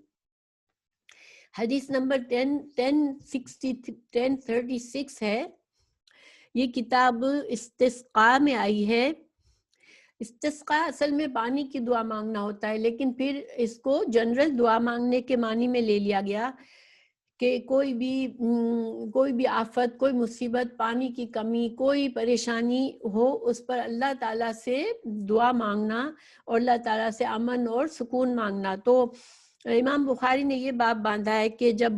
حدیث نمبر 1036 ہے، یہ کتاب استسقاء میں آئی ہے۔ استسقاء اصل میں پانی کی دعا مانگنا ہوتا ہے، لیکن پھر اس کو جنرل دعا مانگنے کے معنی میں لے لیا گیا کہ کوئی بھی آفت، کوئی مصیبت، پانی کی کمی، کوئی پریشانی ہو، اس پر اللہ تعالیٰ سے دعا مانگنا اور اللہ تعالیٰ سے امن اور سکون مانگنا۔ تو امام بخاری نے یہ باب باندھا ہے کہ جب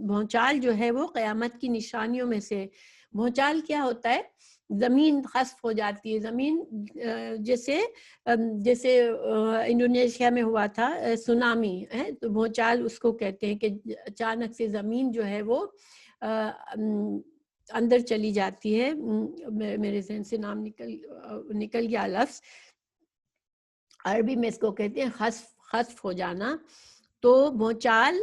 بھونچال جو ہے وہ قیامت کی نشانیوں میں سے۔ بھونچال کیا ہوتا ہے؟ زمین خسف ہو جاتی ہے، زمین جیسے انڈونیشیا میں ہوا تھا سونامی ہے، تو بھونچال اس کو کہتے ہیں کہ اچانک سے زمین جو ہے وہ اندر چلی جاتی ہے۔ میرے ذہن سے نام نکل گیا لفظ، عربی میں اس کو کہتے ہیں خسف ہو جانا۔ تو بھونچال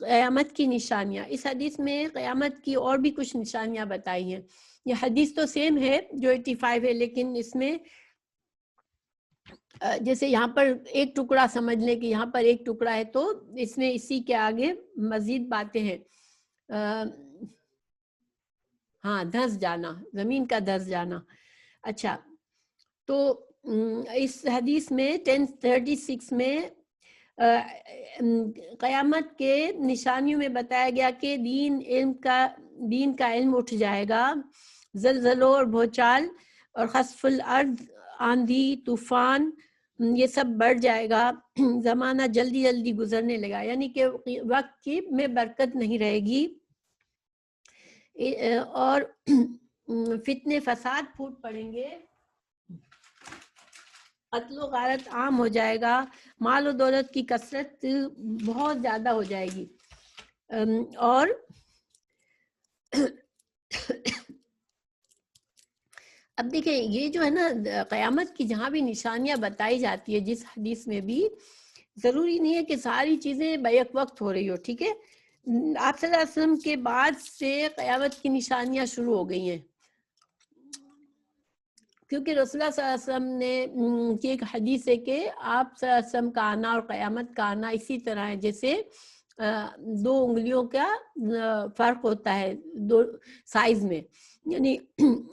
قیامت کی نشانیاں، اس حدیث میں قیامت کی اور بھی کچھ نشانیاں بتائی ہیں۔ یہ حدیث تو سیم ہے جو 85 ہے، لیکن اس میں جیسے یہاں پر ایک ٹکڑا سمجھ لیں کہ یہاں پر ایک ٹکڑا ہے، تو اس میں اسی کے آگے مزید باتیں ہیں۔ ہاں، دھس جانا، زمین کا دھس جانا۔ اچھا، تو اس حدیث میں 1036 میں قیامت کے نشانیوں میں بتایا گیا کہ دین کا علم اٹھ جائے گا، زلزلوں اور بھونچال اور خسف الارض، آندھی، طوفان، یہ سب بڑھ جائے گا، زمانہ جلدی جلدی گزرنے لگا، یعنی کہ وقت کی میں برکت نہیں رہے گی، اور فتنے فساد پھوٹ پڑیں گے، قتل و غارت عام ہو جائے گا، مال و دولت کی کثرت بہت زیادہ ہو جائے گی، اور اب دیکھیں یہ جو ہے نا قیامت کی جہاں بھی نشانیاں بتائی جاتی ہے جس حدیث میں بھی، ضروری نہیں ہے کہ ساری چیزیں بیک وقت ہو رہی ہو، ٹھیک ہے؟ آپ صلی اللہ علیہ وسلم کے بعد سے قیامت کی نشانیاں شروع ہو گئی ہیں، کیونکہ رسول اللہ صلی اللہ علیہ وسلم نے کی ایک حدیث ہے کہ آپ صلی اللہ علیہ وسلم کا آنا اور قیامت کا آنا اسی طرح ہے جیسے دو انگلیوں کا فرق ہوتا ہے دو سائز میں، یعنی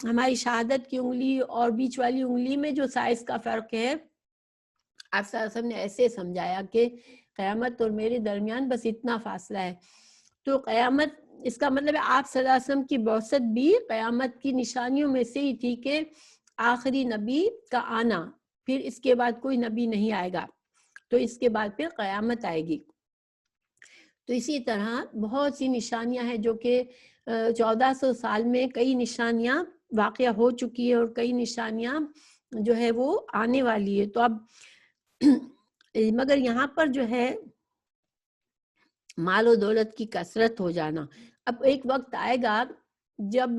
ہماری شہادت کی انگلی اور بیچ والی انگلی میں جو سائز کا فرق ہے، آپ صلی اللہ علیہ وسلم نے ایسے سمجھایا کہ قیامت اور میرے درمیان بس اتنا فاصلہ ہے۔ تو قیامت، اس کا مطلب ہے آپ صلی اللہ علیہ وسلم کی بعثت بھی قیامت کی نشانیوں میں سے ہی تھی کہ آخری نبی کا آنا، پھر اس کے بعد کوئی نبی نہیں آئے گا، تو اس کے بعد پھر قیامت آئے گی۔ تو اسی طرح بہت سی نشانیاں ہیں جو کہ 1400 سال میں کئی نشانیاں واقع ہو چکی ہے اور کئی نشانیاں جو ہے وہ آنے والی ہے۔ تو اب مگر یہاں پر جو ہے مال و دولت کی کثرت ہو جانا، اب ایک وقت آئے گا جب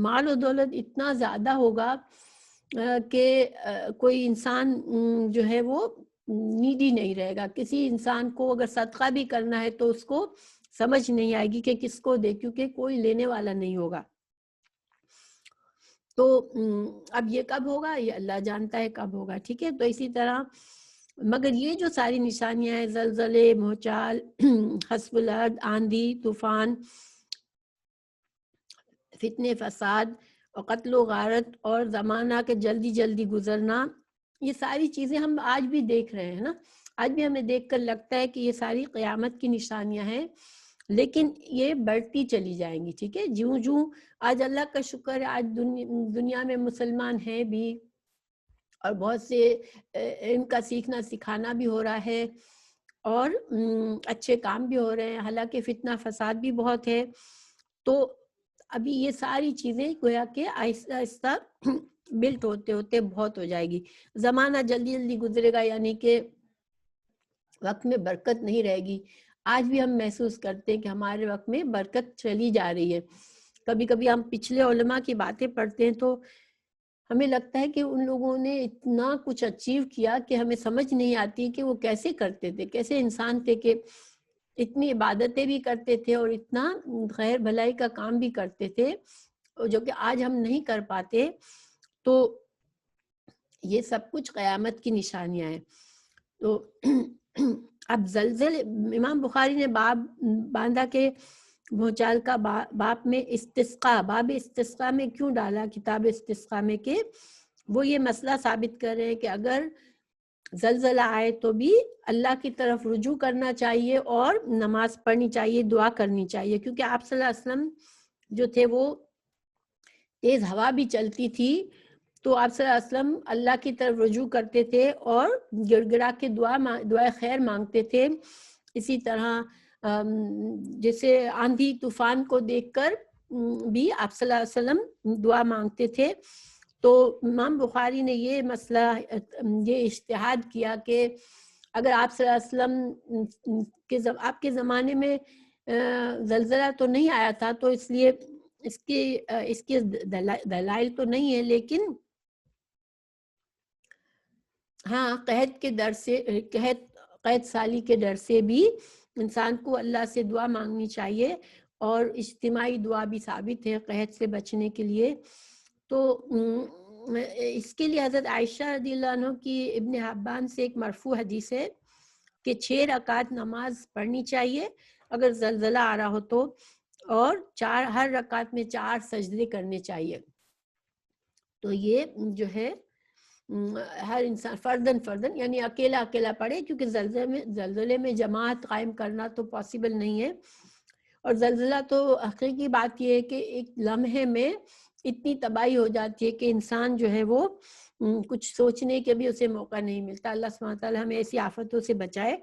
مال و دولت اتنا زیادہ ہوگا کہ کوئی انسان جو ہے وہ نیڈی نہیں رہے گا، کسی انسان کو اگر صدقہ بھی کرنا ہے تو اس کو سمجھ نہیں آئے گی کہ کس کو دے، کیونکہ کوئی لینے والا نہیں ہوگا۔ تو اب یہ کب ہوگا یہ اللہ جانتا ہے کب ہوگا، ٹھیک ہے؟ تو اسی طرح مگر یہ جو ساری نشانیاں ہیں، زلزلے، بھونچال، خسف الارض، آندھی، طوفان، فتنے فساد اور قتل و غارت اور زمانہ کے جلدی جلدی گزرنا، یہ ساری چیزیں ہم آج بھی دیکھ رہے ہیں نا، آج بھی ہمیں دیکھ کر لگتا ہے کہ یہ ساری قیامت کی نشانیاں ہیں، لیکن یہ بڑھتی چلی جائیں گی، ٹھیک ہے؟ جوں جوں آج اللہ کا شکر ہے آج دنیا میں مسلمان ہیں بھی، اور بہت سے ان کا سیکھنا سکھانا بھی ہو رہا ہے اور اچھے کام بھی ہو رہے ہیں، حالانکہ فتنہ فساد بھی بہت ہے۔ تو ابھی یہ ساری چیزیں گویا کہ آہستہ آہستہ بلٹ ہوتے ہوتے بہت ہو جائے گی، زمانہ جلدی جلدی گزرے گا، یعنی کہ وقت میں برکت نہیں رہے گی۔ آج بھی ہم محسوس کرتے ہیں کہ ہمارے وقت میں برکت چلی جا رہی ہے۔ کبھی کبھی ہم پچھلے علماء کی باتیں پڑھتے ہیں تو ہمیں لگتا ہے کہ ان لوگوں نے اتنا کچھ اچیو کیا کہ ہمیں سمجھ نہیں آتی کہ وہ کیسے کرتے تھے، کیسے انسان تھے کہ اتنی عبادتیں بھی کرتے تھے اور اتنا خیر بھلائی کا کام بھی کرتے تھے جو کہ آج ہم نہیں کر پاتے۔ تو یہ سب کچھ قیامت کی نشانیاں ہیں۔ تو اب زلزلے، امام بخاری نے باب باندھا کہ بھونچال کا باب میں استسقاء، باب استسقاء میں کیوں ڈالا کتاب استسقاء میں، کہ وہ یہ مسئلہ ثابت کر رہے ہیں کہ اگر زلزلہ آئے تو بھی اللہ کی طرف رجوع کرنا چاہیے اور نماز پڑھنی چاہیے، دعا کرنی چاہیے، کیونکہ آپ صلی اللہ علیہ وسلم جو تھے وہ تیز ہوا بھی چلتی تھی تو آپ صلی اللہ علیہ وسلم اللہ کی طرف رجوع کرتے تھے اور گڑ گڑا کے دعائے خیر مانگتے تھے۔ اسی طرح جیسے آندھی طوفان کو دیکھ کر بھی آپ صلی اللہ علیہ وسلم دعا مانگتے تھے۔ تو امام بخاری نے یہ مسئلہ، یہ اجتہاد کیا کہ اگر آپ صلی اللہ علیہ وسلم آپ کے زمانے میں زلزلہ تو نہیں آیا تھا تو اس لیے اس کی دلائل تو نہیں ہے، لیکن ہاں قحط کے ڈر سے، قحط سالی کے ڈر سے بھی انسان کو اللہ سے دعا مانگنی چاہیے، اور اجتماعی دعا بھی ثابت ہے قحط سے بچنے کے لیے۔ تو اس کے لیے حضرت عائشہ رضی اللہ عنہ کی ابن حبان سے ایک مرفوع حدیث ہے کہ 6 رکعت نماز پڑھنی چاہیے اگر زلزلہ آ رہا ہو تو، اور ہر رکعت میں 4 سجدے کرنے چاہیے۔ تو یہ جو ہے ہر انسان فردن یعنی اکیلا پڑھے، کیونکہ زلزلے میں جماعت قائم کرنا تو پاسبل نہیں ہے، اور زلزلہ تو حقیقی بات یہ ہے کہ ایک لمحے میں اتنی تباہی ہو جاتی ہے کہ انسان جو ہے وہ کچھ سوچنے کے بھی اسے موقع نہیں ملتا۔ اللہ سبحانہ وتعالی ہمیں ایسی آفتوں سے بچائے،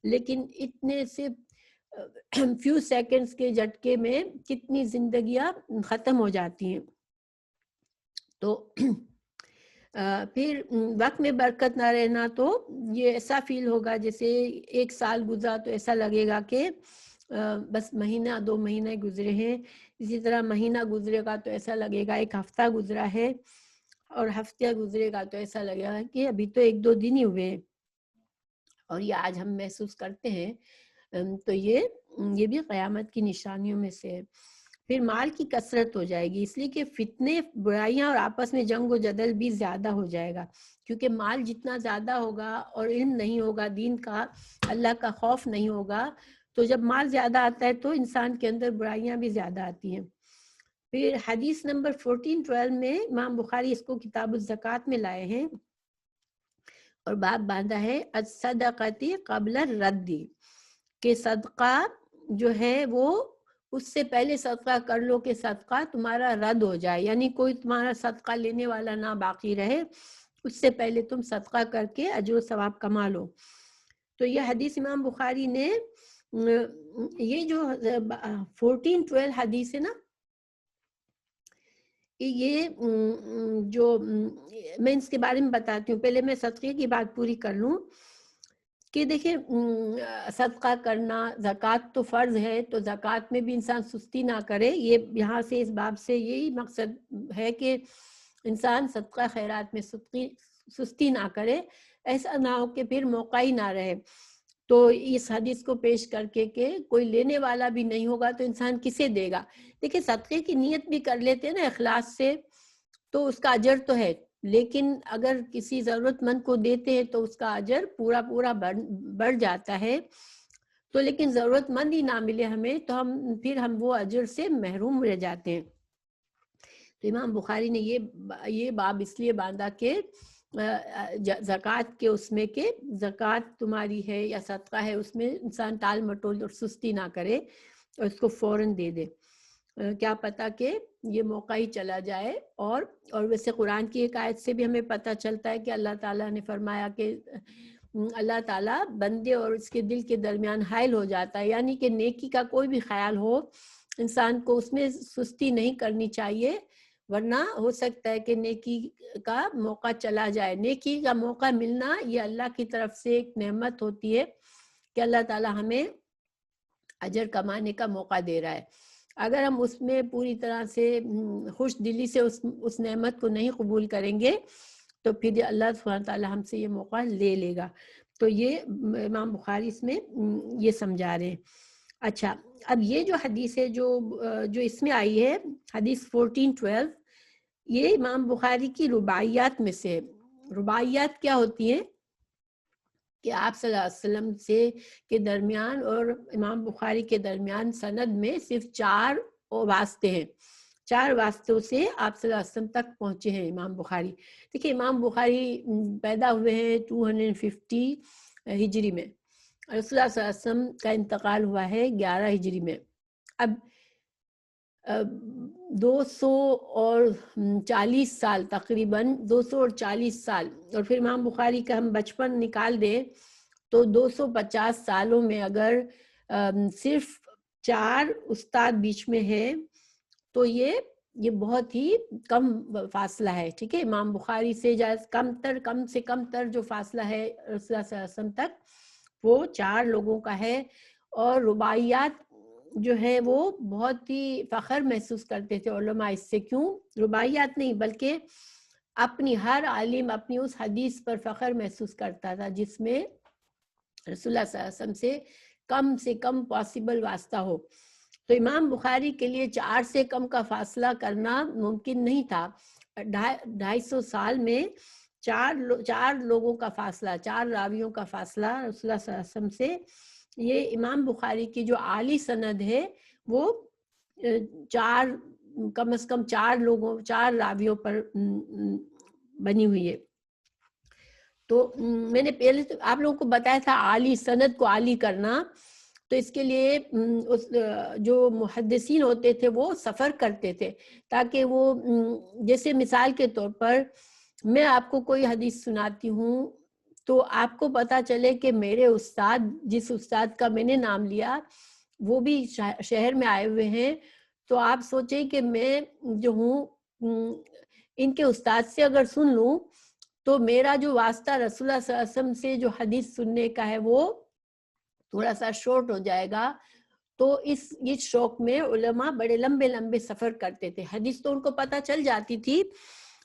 لیکن اتنے سے فیو سیکنڈز کے جھٹکے میں کتنی زندگیاں ختم ہو جاتی ہیں۔ تو پھر وقت میں برکت نہ رہنا، تو یہ ایسا فیل ہوگا جیسے 1 سال گزرا تو ایسا لگے گا کہ بس مہینہ 2 مہینے گزرے ہیں، اسی طرح مہینہ گزرے گا تو ایسا لگے گا 1 ہفتہ گزرا ہے، اور ہفتہ گزرے گا تو ایسا لگے گا کہ ابھی تو 1-2 دن ہی ہوئے ہیں، اور یہ آج ہم محسوس کرتے ہیں۔ تو یہ بھی قیامت کی نشانیوں میں سے ہے۔ پھر مال کی کثرت ہو جائے گی، اس لیے کہ فتنے، برائیاں اور آپس میں جنگ و جدل بھی زیادہ ہو جائے گا، کیونکہ مال جتنا زیادہ ہوگا اور علم نہیں ہوگا دین کا، اللہ کا خوف نہیں ہوگا، تو جب مال زیادہ آتا ہے تو انسان کے اندر برائیاں بھی زیادہ آتی ہیں۔ پھر حدیث نمبر 1412 میں امام بخاری اس کو کتاب الزکوٰۃ میں لائے ہیں، اور باب باندھا ہے الصدقۃ قبل الرد، کہ صدقہ جو ہے وہ اس سے پہلے صدقہ کر لو کہ صدقہ تمہارا رد ہو جائے، یعنی کوئی تمہارا صدقہ لینے والا نہ باقی رہے، اس سے پہلے تم صدقہ کر کے اجر و ثواب کما لو۔ تو یہ حدیث امام بخاری نے، یہ جو 1412 حدیث ہے نا، یہ جو میں اس کے بارے میں بتاتی ہوں، پہلے میں صدقے کی بات پوری کر لوں کہ دیکھیں صدقہ کرنا، زکوٰۃ تو فرض ہے، تو زکوٰۃ میں بھی انسان سستی نہ کرے، یہ یہاں سے اس باب سے یہی مقصد ہے کہ انسان صدقہ خیرات میں سستی نہ کرے، ایسا نہ ہو کہ پھر موقع ہی نہ رہے۔ تو اس حدیث کو پیش کر کے کہ کوئی لینے والا بھی نہیں ہوگا تو انسان کسے دے گا۔ دیکھیں صدقے کی نیت بھی کر لیتے ہیں نا اخلاص سے، تو اس کا اجر تو ہے، لیکن اگر کسی ضرورت مند کو دیتے ہیں تو اس کا اجر پورا بڑھ جاتا ہے۔ تو لیکن ضرورت مند ہی نہ ملے ہمیں تو پھر ہم وہ اجر سے محروم رہ جاتے ہیں۔ تو امام بخاری نے یہ باب اس لیے باندھا کہ زکوٰۃ کے اس میں کہ زکوٰۃ تمہاری ہے یا صدقہ ہے، اس میں انسان ٹال مٹول اور سستی نہ کرے اور اس کو فوراً دے دے، کیا پتا کہ یہ موقع ہی چلا جائے۔ اور ویسے قرآن کی ایک آیت سے بھی ہمیں پتہ چلتا ہے کہ اللہ تعالیٰ نے فرمایا کہ اللہ تعالیٰ بندے اور اس کے دل کے درمیان حائل ہو جاتا ہے، یعنی کہ نیکی کا کوئی بھی خیال ہو انسان کو اس میں سستی نہیں کرنی چاہیے، ورنہ ہو سکتا ہے کہ نیکی کا موقع چلا جائے۔ نیکی کا موقع ملنا یہ اللہ کی طرف سے ایک نعمت ہوتی ہے کہ اللہ تعالیٰ ہمیں اجر کمانے کا موقع دے رہا ہے۔ اگر ہم اس میں پوری طرح سے خوش دلی سے اس نعمت کو نہیں قبول کریں گے تو پھر اللہ سبحانہ تعالیٰ ہم سے یہ موقع لے گا۔ تو یہ امام بخاری اس میں یہ سمجھا رہے ہیں۔ اچھا، اب یہ جو حدیث ہے جو اس میں آئی ہے حدیث 1412، یہ امام بخاری کی رباعیات میں سے۔ رباعیات کیا ہوتی ہیں کہ آپ صلی اللہ علیہ وسلم سے کے درمیان اور امام بخاری کے درمیان سند میں صرف 4 واسطے ہیں، 4 واسطوں سے آپ صلی اللہ علیہ وسلم تک پہنچے ہیں امام بخاری۔ دیکھیں امام بخاری پیدا ہوئے ہیں 250 ہجری میں، رسول اللہ صلی اللہ علیہ وسلم کا انتقال ہوا ہے 11 ہجری میں۔ اب 240 سال، تقریباً 240 سال، اور پھر امام بخاری کا ہم بچپن نکال دیں تو 250 سالوں میں اگر صرف 4 استاد بیچ میں ہیں تو یہ بہت ہی کم فاصلہ ہے، ٹھیک ہے۔ امام بخاری سے کم سے کم تر جو فاصلہ ہے رسول اللہ صلی اللہ علیہ وسلم تک وہ 4 لوگوں کا ہے۔ اور رباعیات جو ہے وہ بہت ہی فخر محسوس کرتے تھے علماء اس سے، کیوں؟ رباعیات نہیں بلکہ اپنی ہر عالم اپنی اس حدیث پر فخر محسوس کرتا تھا جس میں رسول اللہ صلی اللہ علیہ وسلم سے کم پاسبل واسطہ ہو۔ تو امام بخاری کے لیے 4 سے کم کا فاصلہ کرنا ممکن نہیں تھا۔ 250 سال میں 4 لوگوں کا فاصلہ، 4 راویوں کا فاصلہ رسول اللہ صلی اللہ علیہ وسلم سے، یہ امام بخاری کی جو عالی سند ہے وہ 4 کم از کم 4 راویوں پر بنی ہوئی ہے۔ تو میں نے پہلے تو آپ لوگوں کو بتایا تھا عالی سند کو عالی کرنا، تو اس کے لیے جو محدثین ہوتے تھے وہ سفر کرتے تھے تاکہ وہ جیسے مثال کے طور پر میں آپ کو کوئی حدیث سناتی ہوں تو آپ کو پتہ چلے کہ میرے استاد، جس استاد کا میں نے نام لیا وہ بھی شہر میں آئے ہوئے ہیں، تو آپ سوچیں کہ میں جو ہوں ان کے استاد سے اگر سن لوں تو میرا جو واسطہ رسول اللہ صلی اللہ علیہ وسلم سے جو حدیث سننے کا ہے وہ تھوڑا سا شورٹ ہو جائے گا، تو اس شوق میں علماء بڑے لمبے لمبے سفر کرتے تھے. حدیث تو ان کو پتہ چل جاتی تھی،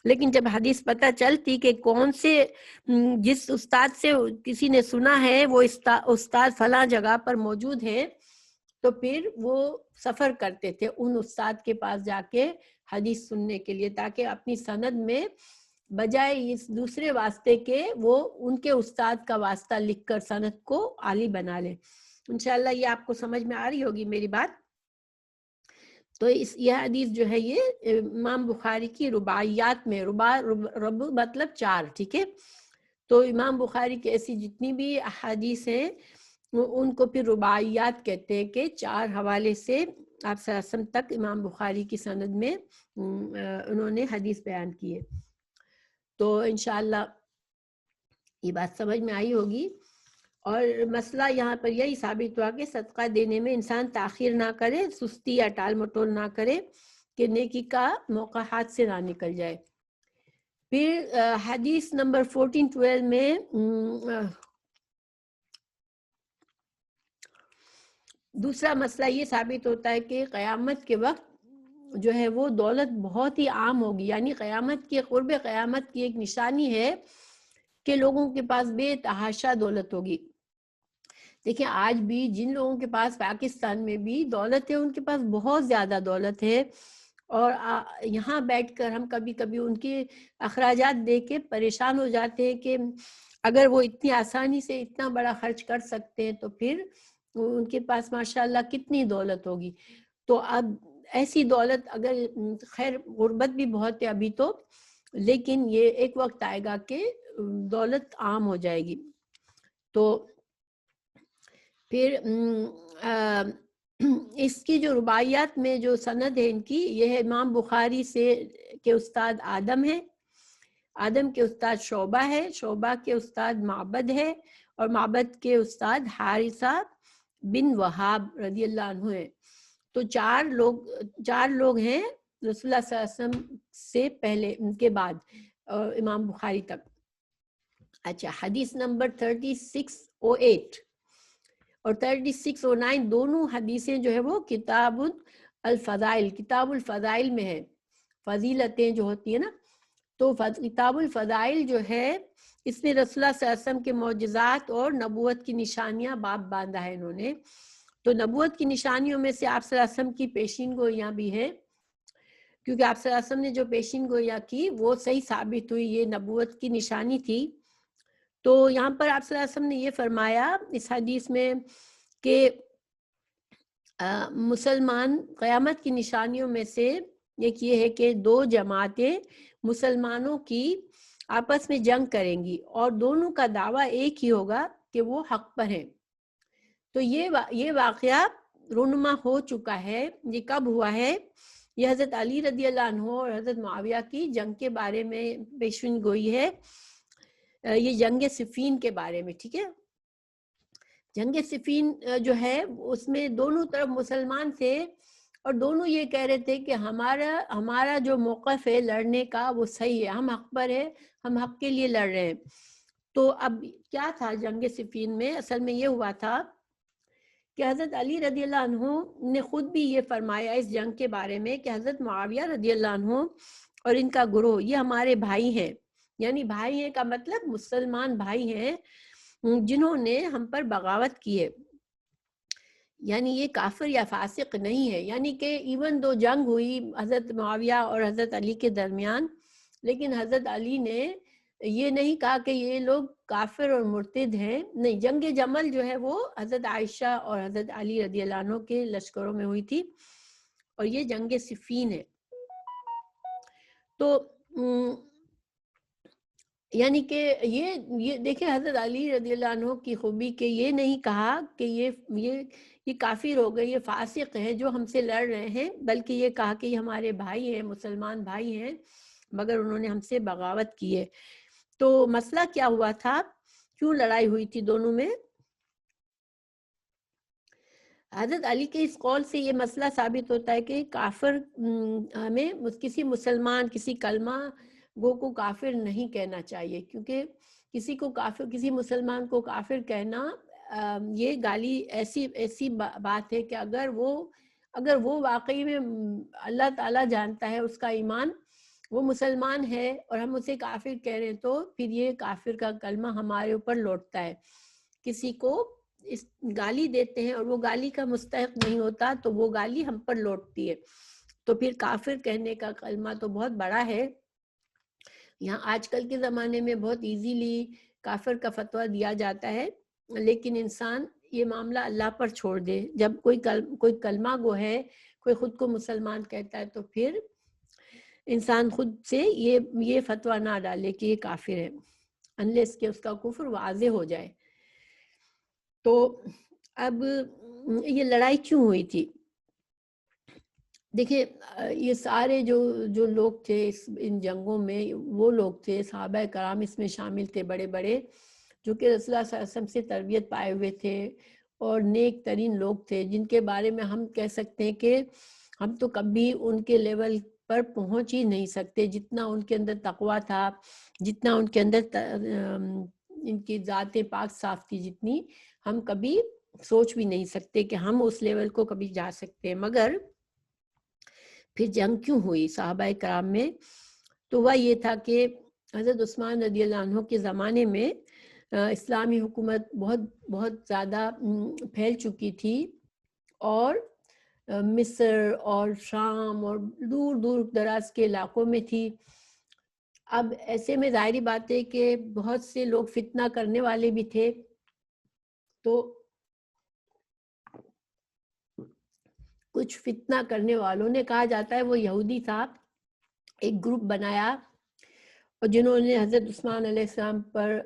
لیکن جب حدیث پتہ چلتی کہ کون سے جس استاد سے کسی نے سنا ہے وہ استاد فلاں جگہ پر موجود ہے، تو پھر وہ سفر کرتے تھے ان استاد کے پاس جا کے حدیث سننے کے لیے، تاکہ اپنی سند میں بجائے اس دوسرے واسطے کے وہ ان کے استاد کا واسطہ لکھ کر سند کو عالی بنا لیں. انشاءاللہ یہ آپ کو سمجھ میں آ رہی ہوگی میری بات. تو یہ حدیث جو ہے یہ امام بخاری کی رباعیات میں، رب مطلب 4، ٹھیک ہے. تو امام بخاری کی ایسی جتنی بھی احادیث ہیں ان کو پھر رباعیات کہتے ہیں، کہ 4 حوالے سے آپ صلی اللہ علیہ وسلم تک امام بخاری کی سند میں انہوں نے حدیث بیان کی ہے. تو انشاءاللہ یہ بات سمجھ میں آئی ہوگی. اور مسئلہ یہاں پر یہی ثابت ہوا کہ صدقہ دینے میں انسان تاخیر نہ کرے، سستی یا ٹال مٹول نہ کرے، کہ نیکی کا موقع ہاتھ سے نہ نکل جائے. پھر حدیث نمبر 1412 میں دوسرا مسئلہ یہ ثابت ہوتا ہے کہ قیامت کے وقت جو ہے وہ دولت بہت ہی عام ہوگی. یعنی قیامت کی، قرب قیامت کی ایک نشانی ہے کہ لوگوں کے پاس بے تحاشا دولت ہوگی. دیکھیں آج بھی جن لوگوں کے پاس پاکستان میں بھی دولت ہے، ان کے پاس بہت زیادہ دولت ہے، اور یہاں بیٹھ کر ہم کبھی کبھی ان کے اخراجات دیکھ کے پریشان ہو جاتے ہیں کہ اگر وہ اتنی آسانی سے اتنا بڑا خرچ کر سکتے ہیں تو پھر ان کے پاس ماشاءاللہ کتنی دولت ہوگی. تو اب ایسی دولت اگر خیر غربت بھی بہت ہے ابھی تو، لیکن یہ ایک وقت آئے گا کہ دولت عام ہو جائے گی. تو پھر اس کی جو رباعیات میں جو سند ہے ان کی، یہ ہے امام بخاری سے کے استاد آدم ہے، آدم کے استاد شعبہ ہے، شعبہ کے استاد معبد ہے، اور معبد کے استاد حارثہ بن وہاب رضی اللہ عنہ ہے. تو 4 لوگ ہیں رسول اللہ صلی اللہ علیہ وسلم سے پہلے، ان کے بعد امام بخاری تک. اچھا، حدیث نمبر 3608 اور 3609 دونوں حدیثیں جو ہے وہ کتاب الفضائل میں ہے. فضیلتیں جو ہوتی ہیں نا، تو کتاب الفضائل جو ہے اس میں رسول اللہ صلی اللہ علیہ وسلم کے معجزات اور نبوت کی نشانیاں باب باندھا ہے انہوں نے. تو نبوت کی نشانیوں میں سے آپ صلی اللہ علیہ وسلم کی پیشین گوئیاں بھی ہیں، کیونکہ آپ صلی اللہ علیہ وسلم نے جو پیشین گوئیاں کی وہ صحیح ثابت ہوئی، یہ نبوت کی نشانی تھی. تو یہاں پر آپ صلی اللہ علیہ وسلم نے یہ فرمایا اس حدیث میں کہ مسلمان قیامت کی نشانیوں میں سے ایک یہ ہے کہ 2 جماعتیں مسلمانوں کی آپس میں جنگ کریں گی، اور دونوں کا دعویٰ ایک ہی ہوگا کہ وہ حق پر ہیں. تو یہ واقعہ رونما ہو چکا ہے. یہ کب ہوا ہے؟ یہ حضرت علی رضی اللہ عنہ اور حضرت معاویہ کی جنگ کے بارے میں پیشین گوئی ہے. یہ جنگ صفین کے بارے میں، ٹھیک ہے. جنگ صفین جو ہے اس میں دونوں طرف مسلمان تھے، اور دونوں یہ کہہ رہے تھے کہ ہمارا جو موقف ہے لڑنے کا وہ صحیح ہے، ہم حق پر ہے، ہم حق کے لیے لڑ رہے ہیں. تو اب کیا تھا جنگ صفین میں؟ اصل میں یہ ہوا تھا کہ حضرت علی رضی اللہ عنہ نے خود بھی یہ فرمایا اس جنگ کے بارے میں کہ حضرت معاویہ رضی اللہ عنہ اور ان کا گروہ یہ ہمارے بھائی ہیں. یعنی بھائی ہیں کا مطلب مسلمان بھائی ہیں جنہوں نے ہم پر بغاوت کی ہے. یعنی یہ کافر یا فاسق نہیں ہے. یعنی کہ ایون دو جنگ ہوئی حضرت معاویہ اور حضرت علی کے درمیان، لیکن حضرت علی نے یہ نہیں کہا کہ یہ لوگ کافر اور مرتد ہیں. نہیں، جنگ جمل جو ہے وہ حضرت عائشہ اور حضرت علی رضی اللہ عنہ کے لشکروں میں ہوئی تھی، اور یہ جنگ صفین ہے. تو یعنی کہ یہ دیکھیں حضرت علی رضی اللہ عنہ کی خوبی کہ یہ نہیں کہا کہ یہ کافر ہو گئے، یہ فاسق ہیں جو ہم سے لڑ رہے ہیں، بلکہ یہ کہا کہ یہ ہمارے بھائی ہیں، مسلمان بھائی ہیں، مگر انہوں نے ہم سے بغاوت کی ہے. تو مسئلہ کیا ہوا تھا؟ کیوں لڑائی ہوئی تھی دونوں میں؟ حضرت علی کے اس قول سے یہ مسئلہ ثابت ہوتا ہے کہ کافر ہمیں کسی مسلمان، کسی کلمہ گو کو کافر نہیں کہنا چاہیے، کیونکہ کسی مسلمان کو کافر کہنا یہ گالی ایسی بات ہے کہ اگر وہ واقعی میں اللہ تعالیٰ جانتا ہے اس کا ایمان، وہ مسلمان ہے اور ہم اسے کافر کہہ رہے ہیں، تو پھر یہ کافر کا کلمہ ہمارے اوپر لوٹتا ہے. کسی کو اس گالی دیتے ہیں اور وہ گالی کا مستحق نہیں ہوتا تو وہ گالی ہم پر لوٹتی ہے. تو پھر کافر کہنے کا کلمہ تو بہت بڑا ہے. یہاں آج کل کے زمانے میں بہت ایزیلی کافر کا فتویٰ دیا جاتا ہے، لیکن انسان یہ معاملہ اللہ پر چھوڑ دے. جب کوئی کلمہ گو ہے، کوئی خود کو مسلمان کہتا ہے، تو پھر انسان خود سے یہ فتویٰ نہ ڈالے کہ یہ کافر ہے، انلیس کہ اس کا کفر واضح ہو جائے. تو اب یہ لڑائی کیوں ہوئی تھی؟ دیکھیں، یہ سارے جو لوگ تھے ان جنگوں میں، وہ لوگ تھے صحابہ کرام اس میں شامل تھے، بڑے بڑے، جو کہ رسول اللہ صلی اللہ علیہ وسلم سے تربیت پائے ہوئے تھے اور نیک ترین لوگ تھے، جن کے بارے میں ہم کہہ سکتے ہیں کہ ہم تو کبھی ان کے لیول پر پہنچ ہی نہیں سکتے، جتنا ان کے اندر تقویٰ تھا، جتنا ان کے اندر ان کی ذات پاک صاف تھی، جتنی ہم کبھی سوچ بھی نہیں سکتے کہ ہم اس لیول کو کبھی جا سکتے ہیں. مگر پھر جنگ کیوں ہوئی صحابہ کرام میں؟ تو وہ یہ تھا کہ حضرت عثمان رضی اللہ عنہ کے زمانے میں اسلامی حکومت بہت بہت زیادہ پھیل چکی تھی، اور مصر اور شام اور دور دور دراز کے علاقوں میں تھی. اب ایسے میں ظاہری بات ہے کہ بہت سے لوگ فتنہ کرنے والے بھی تھے. تو کچھ فتنہ کرنے والوں نے، کہا جاتا ہے وہ یہودی تھا، ایک گروپ بنایا، اور جنہوں نے حضرت عثمان علیہ السلام پر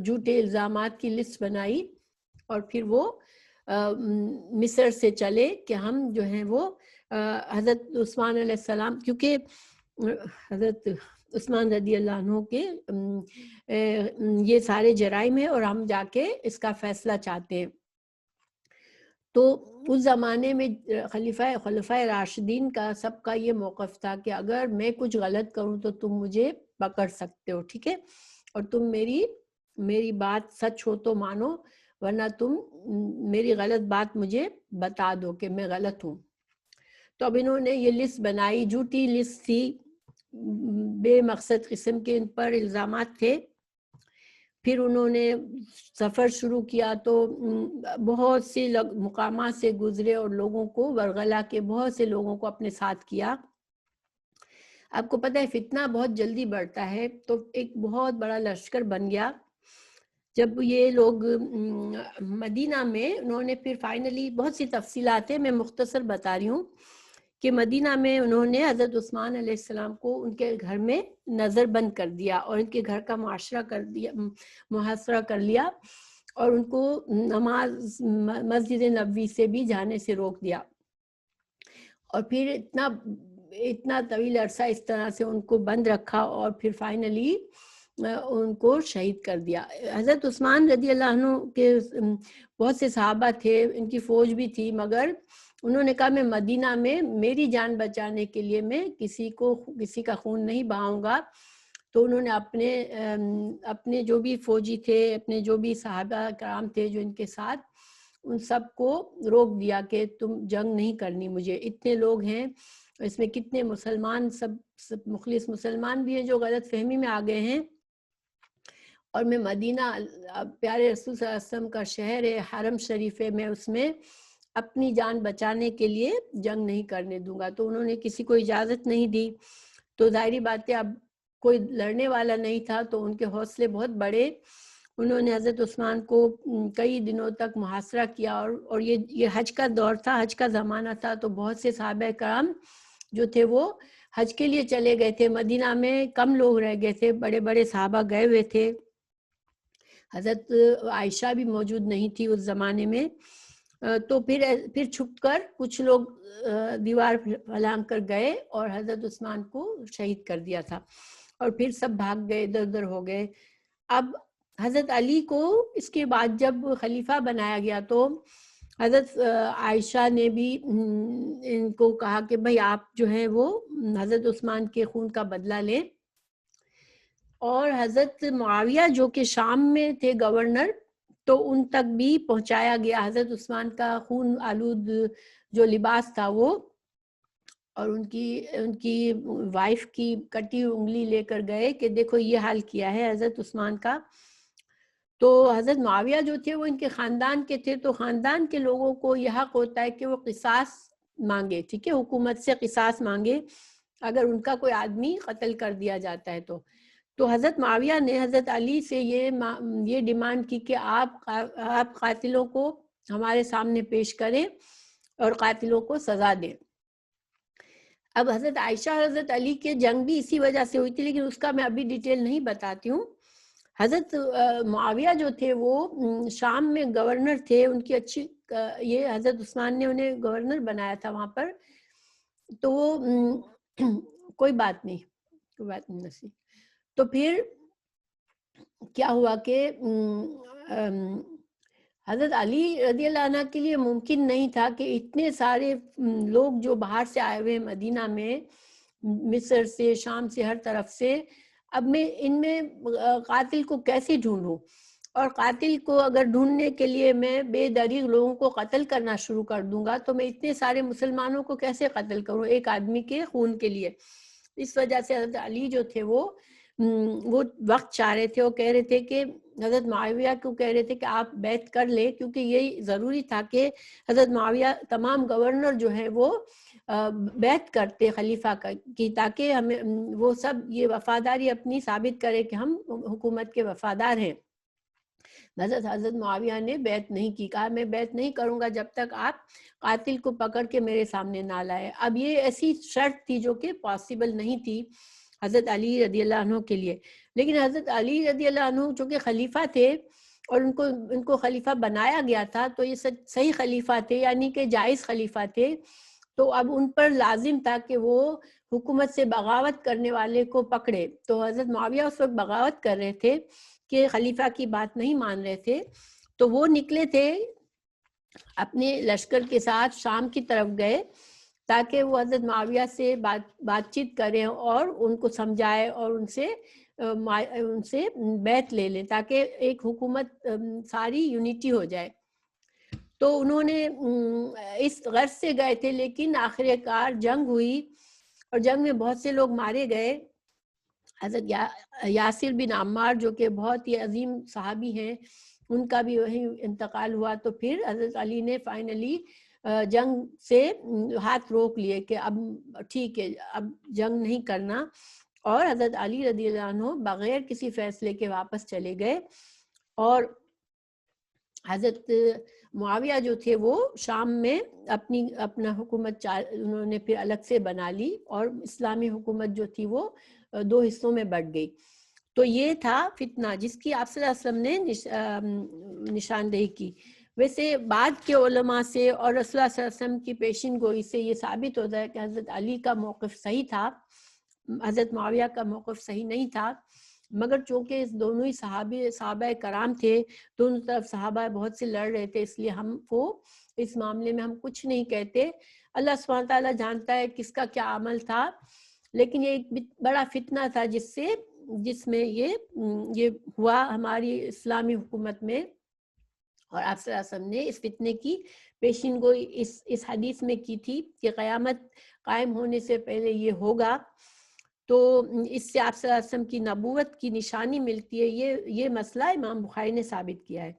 جھوٹے الزامات کی لسٹ بنائی، اور پھر وہ مصر سے چلے کہ ہم جو ہیں وہ حضرت عثمان علیہ السلام، کیونکہ حضرت عثمان رضی اللہ عنہ کے یہ سارے جرائم ہیں اور ہم جا کے اس کا فیصلہ چاہتے ہیں. تو اس زمانے میں خلفائے راشدین کا سب کا یہ موقف تھا کہ اگر میں کچھ غلط کروں تو تم مجھے پکڑ سکتے ہو، ٹھیک ہے، اور تم میری بات سچ ہو تو مانو، ورنہ تم میری غلط بات مجھے بتا دو کہ میں غلط ہوں. تو اب انہوں نے یہ لسٹ بنائی، جھوٹی لسٹ تھی، بے مقصد قسم کے ان پر الزامات تھے. پھر انہوں نے سفر شروع کیا تو بہت سے مقامات سے گزرے اور لوگوں کو ورغلا کے بہت سے لوگوں کو اپنے ساتھ کیا. آپ کو پتہ ہے فتنہ بہت جلدی بڑھتا ہے، تو ایک بہت بڑا لشکر بن گیا. جب یہ لوگ مدینہ میں، انہوں نے پھر فائنلی، بہت سی تفصیلات ہیں، میں مختصر بتا رہی ہوں کہ مدینہ میں انہوں نے حضرت عثمان علیہ السلام کو ان کے گھر میں نظر بند کر دیا اور ان کے گھر کا محاصرہ کر لیا، اور ان کو نماز مسجد نبوی سے بھی جانے سے روک دیا. اور پھر اتنا طویل عرصہ اس طرح سے ان کو بند رکھا، اور پھر فائنلی ان کو شہید کر دیا. حضرت عثمان رضی اللہ عنہ کے بہت سے صحابہ تھے، ان کی فوج بھی تھی، مگر انہوں نے کہا میں مدینہ میں میری جان بچانے کے لیے میں کسی کا خون نہیں بہاؤں گا. تو انہوں نے اپنے جو بھی فوجی تھے، اپنے جو بھی صحابہ کرام تھے جو ان کے ساتھ، ان سب کو روک دیا کہ تم جنگ نہیں کرنی مجھے، اتنے لوگ ہیں، اس میں کتنے مسلمان، سب مخلص مسلمان بھی ہیں جو غلط فہمی میں آ گئے ہیں، اور میں مدینہ پیارے رسول صلی اللہ علیہ وسلم کا شہر ہے، حرم شریف ہے، میں اس میں اپنی جان بچانے کے لیے جنگ نہیں کرنے دوں گا. تو انہوں نے کسی کو اجازت نہیں دی. تو ظاہری بات ہے اب کوئی لڑنے والا نہیں تھا، تو ان کے حوصلے بہت بڑے. انہوں نے حضرت عثمان کو کئی دنوں تک محاصرہ کیا، اور یہ حج کا دور تھا، حج کا زمانہ تھا، تو بہت سے صحابہ کرام جو تھے وہ حج کے لیے چلے گئے تھے. مدینہ میں کم لوگ رہ گئے تھے، بڑے بڑے صحابہ گئے ہوئے تھے. حضرت عائشہ بھی موجود نہیں تھی اس زمانے میں. تو پھر چھپ کر کچھ لوگ دیوار پھلانگ کر گئے اور حضرت عثمان کو شہید کر دیا تھا، اور پھر سب بھاگ گئے، ادھر ادھر ہو گئے. اب حضرت علی کو اس کے بعد جب خلیفہ بنایا گیا تو حضرت عائشہ نے بھی ان کو کہا کہ بھئی آپ جو ہیں وہ حضرت عثمان کے خون کا بدلہ لیں. اور حضرت معاویہ جو کہ شام میں تھے گورنر، تو ان تک بھی پہنچایا گیا. حضرت عثمان کا خون آلود جو لباس تھا وہ، اور ان کی وائف کی کٹی انگلی لے کر گئے کہ دیکھو یہ حال کیا ہے حضرت عثمان کا. تو حضرت معاویہ جو تھے وہ ان کے خاندان کے تھے، تو خاندان کے لوگوں کو یہ حق ہوتا ہے کہ وہ قصاص مانگے، ٹھیک ہے، حکومت سے قصاص مانگے اگر ان کا کوئی آدمی قتل کر دیا جاتا ہے. تو حضرت معاویہ نے حضرت علی سے یہ ڈیمانڈ کی کہ آپ قاتلوں کو ہمارے سامنے پیش کریں اور قاتلوں کو سزا دیں. اب حضرت عائشہ اور حضرت علی کے جنگ بھی اسی وجہ سے ہوئی تھی، لیکن اس کا میں ابھی ڈیٹیل نہیں بتاتی ہوں. حضرت معاویہ جو تھے وہ شام میں گورنر تھے، ان کی اچھی یہ حضرت عثمان نے انہیں گورنر بنایا تھا وہاں پر. تو وہ کوئی بات نہیں. تو پھر کیا ہوا کہ حضرت علی رضی اللہ عنہ کے لیے ممکن نہیں تھا کہ اتنے سارے لوگ جو باہر سے آئے ہوئے مدینہ میں، مصر سے، شام سے، ہر طرف سے، اب میں ان میں قاتل کو کیسے ڈھونڈوں، اور قاتل کو اگر ڈھونڈنے کے لیے میں بے دریغ لوگوں کو قتل کرنا شروع کر دوں گا تو میں اتنے سارے مسلمانوں کو کیسے قتل کروں ایک آدمی کے خون کے لیے. اس وجہ سے حضرت علی جو تھے وہ وقت چاہ رہے تھے، وہ کہہ رہے تھے کہ حضرت معاویہ کو کہہ رہے تھے کہ آپ بیعت کر لیں، کیونکہ یہی ضروری تھا کہ حضرت معاویہ تمام گورنر جو ہے وہ بیعت کرتے خلیفہ کی، تاکہ ہمیں وہ سب یہ وفاداری اپنی ثابت کرے کہ ہم حکومت کے وفادار ہیں. حضرت معاویہ نے بیعت نہیں کی، کہا میں بیعت نہیں کروں گا جب تک آپ قاتل کو پکڑ کے میرے سامنے نہ لائے. اب یہ ایسی شرط تھی جو کہ پاسبل نہیں تھی حضرت علی رضی اللہ عنہ کے لیے. لیکن حضرت علی رضی اللہ عنہ چونکہ خلیفہ تھے اور ان کو خلیفہ بنایا گیا تھا، تو یہ صحیح خلیفہ تھے، یعنی کہ جائز خلیفہ تھے. تو اب ان پر لازم تھا کہ وہ حکومت سے بغاوت کرنے والے کو پکڑے. تو حضرت معاویہ اس وقت بغاوت کر رہے تھے کہ خلیفہ کی بات نہیں مان رہے تھے. تو وہ نکلے تھے اپنے لشکر کے ساتھ، شام کی طرف گئے تاکہ وہ حضرت معاویہ سے بات چیت کریں اور ان کو سمجھائے اور ان سے بیعت لے لیں تاکہ ایک حکومت ساری یونیٹی ہو جائے. تو انہوں نے اس غرض سے گئے تھے، لیکن آخر کار جنگ ہوئی اور جنگ میں بہت سے لوگ مارے گئے. حضرت یاسر بن عمار جو کہ بہت ہی عظیم صحابی ہیں، ان کا بھی وہی انتقال ہوا. تو پھر حضرت علی نے فائنلی جنگ سے ہاتھ روک لیے کہ اب ٹھیک ہے، اب جنگ نہیں کرنا، اور حضرت علی رضی اللہ عنہ بغیر کسی فیصلے کے واپس چلے گئے. اور حضرت معاویہ جو تھے وہ شام میں اپنا حکومت انہوں نے پھر الگ سے بنا لی، اور اسلامی حکومت جو تھی وہ 2 حصوں میں بٹ گئی. تو یہ تھا فتنہ جس کی آپ صلی اللہ علیہ وسلم نے نشاندہی کی. ویسے بعد کے علماء سے اور رسول اللہ صلی اللہ علیہ وسلم کی پیشین گوئی سے یہ ثابت ہوتا ہے کہ حضرت علی کا موقف صحیح تھا، حضرت معاویہ کا موقف صحیح نہیں تھا. مگر چونکہ دونوں ہی صحابہ کرام تھے، دونوں طرف صحابہ بہت سے لڑ رہے تھے، اس لیے ہم کو اس معاملے میں ہم کچھ نہیں کہتے. اللہ سبحانہ تعالیٰ جانتا ہے کس کا کیا عمل تھا. لیکن یہ ایک بڑا فتنہ تھا جس میں یہ ہوا ہماری اسلامی حکومت میں، اور آپ صلی اللہ علیہ وسلم نے اس فتنے کی پیشین گوئی اس حدیث میں کی تھی کہ قیامت قائم ہونے سے پہلے یہ ہوگا. تو اس سے آپ صلی اللہ علیہ وسلم کی نبوت کی نشانی ملتی ہے. یہ مسئلہ امام بخاری نے ثابت کیا ہے.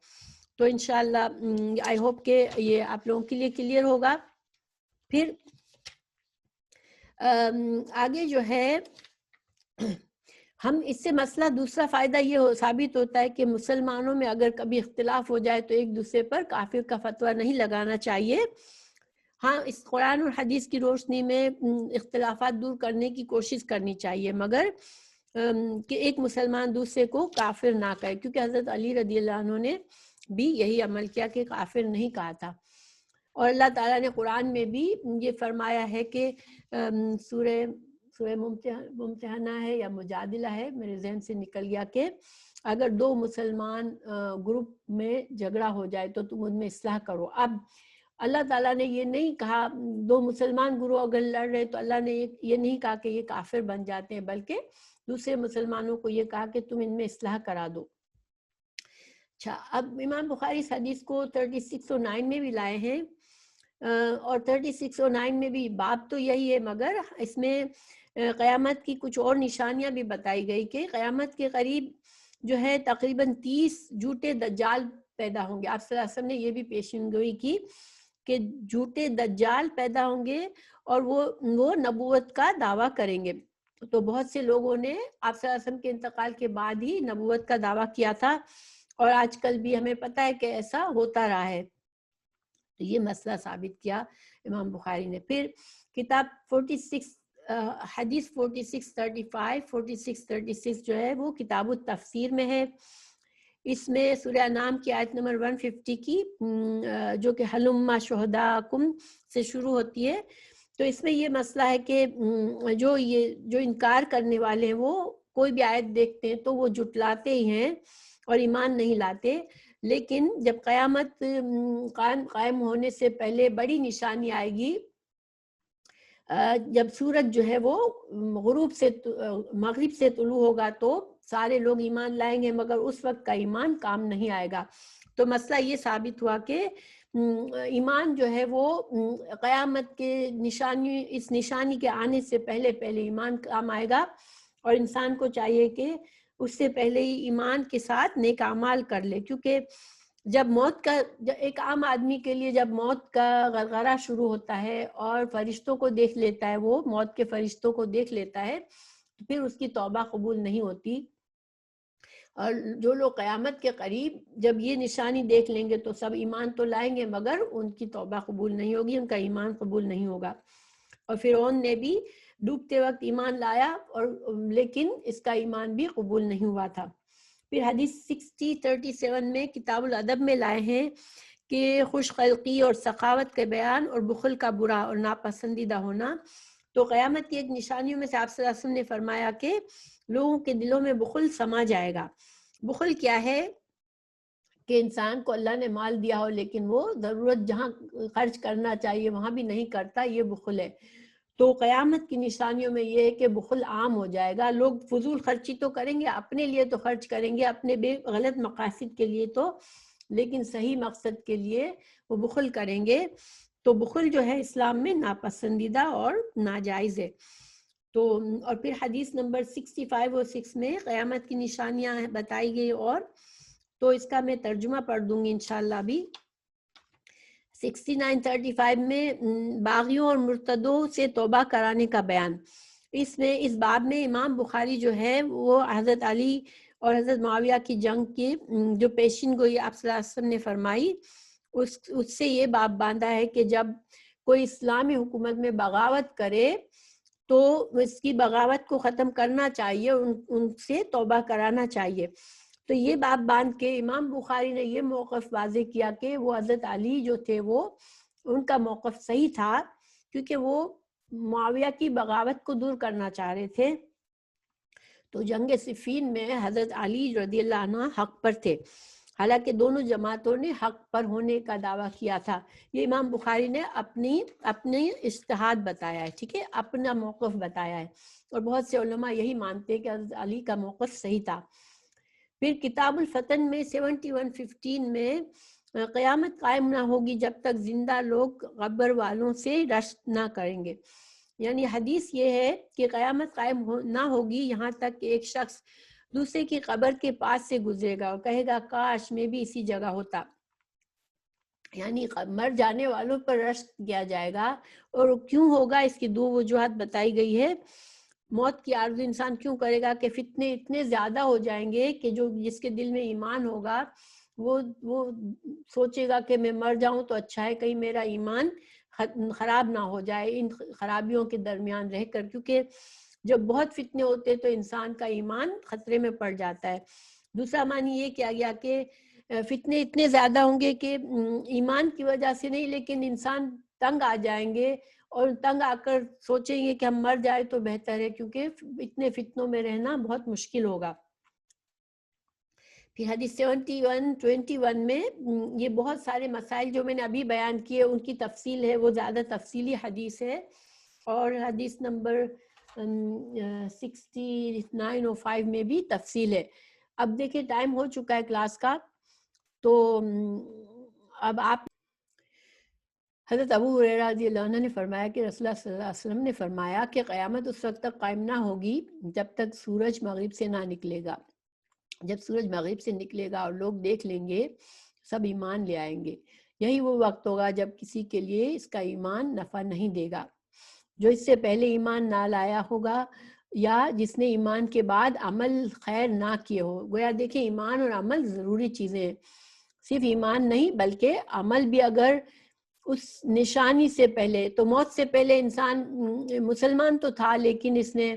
تو انشاءاللہ آئی ہوپ کہ یہ آپ لوگوں کے لیے کلیئر ہوگا. پھر آگے جو ہے ہم اس سے مسئلہ دوسرا فائدہ یہ ثابت ہوتا ہے کہ مسلمانوں میں اگر کبھی اختلاف ہو جائے تو ایک دوسرے پر کافر کا فتویٰ نہیں لگانا چاہیے. ہاں، اس قرآن اور حدیث کی روشنی میں اختلافات دور کرنے کی کوشش کرنی چاہیے، مگر کہ ایک مسلمان دوسرے کو کافر نہ کہے، کیونکہ حضرت علی رضی اللہ عنہ نے بھی یہی عمل کیا کہ کافر نہیں کہا تھا. اور اللہ تعالیٰ نے قرآن میں بھی یہ فرمایا ہے کہ سورہ ممتحنہ ہے یا مجادلہ ہے، میرے ذہن سے نکل گیا، کہ اگر 2 مسلمان گروپ میں جھگڑا ہو جائے تو تم ان میں اصلاح کرو. اب اللہ تعالیٰ نے یہ نہیں کہا 2 مسلمان گروہ اگر لڑ رہے تو اللہ نے یہ نہیں کہا کہ یہ کافر بن جاتے ہیں، بلکہ دوسرے مسلمانوں کو یہ کہا کہ تم ان میں اصلاح کرا دو. اچھا، اب امام بخاری اس حدیث کو 3609 میں بھی لائے ہیں، اور 3609 میں بھی باب تو یہی ہے، مگر اس میں قیامت کی کچھ اور نشانیاں بھی بتائی گئی کہ قیامت کے قریب جو ہے تقریباً 30 جھوٹے دجال پیدا ہوں گے. آپ صلی اللہ علیہ وسلم نے یہ بھی پیشین گوئی کی کہ جھوٹے دجال پیدا ہوں گے اور وہ نبوت کا دعویٰ کریں گے. تو بہت سے لوگوں نے آپ صلی اللہ علیہ وسلم کے انتقال کے بعد ہی نبوت کا دعویٰ کیا تھا، اور آج کل بھی ہمیں پتہ ہے کہ ایسا ہوتا رہا ہے. تو یہ مسئلہ ثابت کیا امام بخاری نے. پھر کتاب 46 حدیث 4635 4636 جو ہے وہ کتاب التفسیر میں ہے. اس میں سورہ انعام کی آیت نمبر 150 کی جو کہ حلم شہداکم سے شروع ہوتی ہے. تو اس میں یہ مسئلہ ہے کہ جو انکار کرنے والے ہیں وہ کوئی بھی آیت دیکھتے ہیں تو وہ جھٹلاتے ہی ہیں اور ایمان نہیں لاتے. لیکن جب قیامت قائم ہونے سے پہلے بڑی نشانی آئے گی، جب سورج جو ہے وہ مغرب سے طلوع ہوگا تو سارے لوگ ایمان لائیں گے، مگر اس وقت کا ایمان کام نہیں آئے گا. تو مسئلہ یہ ثابت ہوا کہ ایمان جو ہے وہ قیامت کے اس نشانی کے آنے سے پہلے ایمان کام آئے گا، اور انسان کو چاہیے کہ اس سے پہلے ہی ایمان کے ساتھ نیک اعمال کر لے. کیونکہ جب موت کا ایک عام آدمی کے لیے جب موت کا غرغرہ شروع ہوتا ہے اور فرشتوں کو دیکھ لیتا ہے، وہ موت کے فرشتوں کو دیکھ لیتا ہے، تو پھر اس کی توبہ قبول نہیں ہوتی. اور جو لوگ قیامت کے قریب جب یہ نشانی دیکھ لیں گے تو سب ایمان تو لائیں گے، مگر ان کی توبہ قبول نہیں ہوگی، ان کا ایمان قبول نہیں ہوگا. اور فرعون نے بھی ڈوبتے وقت ایمان لایا، اور لیکن اس کا ایمان بھی قبول نہیں ہوا تھا. پھر حدیث 6037 میں کتاب الادب میں لائے ہیں کہ خوش خلقی اور سخاوت کے بیان اور بخل کا برا اور ناپسندیدہ ہونا. تو قیامت کی ایک نشانیوں میں سے آپ صلی اللہ علیہ وسلم نے فرمایا کہ لوگوں کے دلوں میں بخل سما جائے گا. بخل کیا ہے؟ کہ انسان کو اللہ نے مال دیا ہو لیکن وہ ضرورت جہاں خرچ کرنا چاہیے وہاں بھی نہیں کرتا، یہ بخل ہے. تو قیامت کی نشانیوں میں یہ ہے کہ بخل عام ہو جائے گا. لوگ فضول خرچی تو کریں گے، اپنے لیے تو خرچ کریں گے، اپنے غلط مقاصد کے لیے تو، لیکن صحیح مقصد کے لیے وہ بخل کریں گے. تو بخل جو ہے اسلام میں ناپسندیدہ اور ناجائز ہے. تو اور پھر حدیث نمبر 65 اور 6 میں قیامت کی نشانیاں بتائی گئی، اور تو اس کا میں ترجمہ پڑھ دوں گی انشاءاللہ بھی. 6935 میں باغیوں اور مرتدوں سے توبہ کرانے کا بیان. اس باب میں امام بخاری جو ہے وہ حضرت علی اور حضرت معاویہ کی جنگ کی جو پیشین گوئی آپ صلی اللہ علیہ وسلم نے فرمائی، اس سے یہ باب باندھا ہے کہ جب کوئی اسلامی حکومت میں بغاوت کرے تو اس کی بغاوت کو ختم کرنا چاہیے، ان سے توبہ کرانا چاہیے. تو یہ باب باندھ کے امام بخاری نے یہ موقف واضح کیا کہ وہ حضرت علی جو تھے وہ ان کا موقف صحیح تھا، کیونکہ وہ معاویہ کی بغاوت کو دور کرنا چاہ رہے تھے. تو جنگ صفین میں حضرت علی رضی اللہ عنہ حق پر تھے، حالانکہ دونوں جماعتوں نے حق پر ہونے کا دعویٰ کیا تھا. یہ امام بخاری نے اپنی اجتہاد بتایا ہے، ٹھیک ہے، اپنا موقف بتایا ہے، اور بہت سے علماء یہی مانتے ہیں کہ حضرت علی کا موقف صحیح تھا. پھر کتاب الفتن میں 7115 میں قیامت قائم نہ ہوگی جب تک زندہ لوگ قبر والوں سے رشک نہ کریں گے. یعنی حدیث یہ ہے کہ قیامت قائم نہ ہوگی یہاں تک کہ ایک شخص دوسرے کی قبر کے پاس سے گزرے گا اور کہے گا کاش میں بھی اسی جگہ ہوتا. یعنی مر جانے والوں پر رشک کیا جائے گا. اور کیوں ہوگا؟ اس کی دو وجوہات بتائی گئی ہے. موت کی آرزو انسان کیوں کرے گا کہ فتنے اتنے زیادہ ہو جائیں گے کہ جس کے دل میں ایمان ہوگا وہ سوچے گا کہ میں مر جاؤں تو اچھا ہے، کہیں میرا ایمان خراب نہ ہو جائے ان خرابیوں کے درمیان رہ کر. کیونکہ جب بہت فتنے ہوتے تو انسان کا ایمان خطرے میں پڑ جاتا ہے. دوسرا معنی یہ کیا گیا کہ فتنے اتنے زیادہ ہوں گے کہ ایمان کی وجہ سے نہیں، لیکن انسان تنگ آ جائیں گے اور تنگ آ کر سوچیں گے کہ ہم مر جائے تو بہتر ہے، کیونکہ اتنے فتنوں میں رہنا بہت مشکل ہوگا. پھر حدیث 7121 میں یہ بہت سارے مسائل جو میں نے ابھی بیان کیے ان کی تفصیل ہے، وہ زیادہ تفصیلی حدیث ہے. اور حدیث نمبر 6905 میں بھی تفصیل ہے. اب دیکھیں ٹائم ہو چکا ہے کلاس کا، تو اب آپ حضرت ابو ہریرہ رضی اللہ عنہ نے فرمایا کہ رسول اللہ صلی اللہ علیہ وسلم نے فرمایا کہ قیامت اس وقت تک قائم نہ ہوگی جب تک سورج مغرب سے نہ نکلے گا. جب سورج مغرب سے نکلے گا اور لوگ دیکھ لیں گے سب ایمان لے آئیں گے. یہی وہ وقت ہوگا جب کسی کے لیے اس کا ایمان نفع نہیں دے گا. جو اس سے پہلے ایمان نہ لایا ہوگا یا جس نے ایمان کے بعد عمل خیر نہ کیے ہو. گویا دیکھیں ایمان اور عمل ضروری چیزیں ہیں. صرف ایمان نہیں بلکہ عمل بھی اگر اس نشانی سے پہلے، تو موت سے پہلے انسان مسلمان تو تھا لیکن اس نے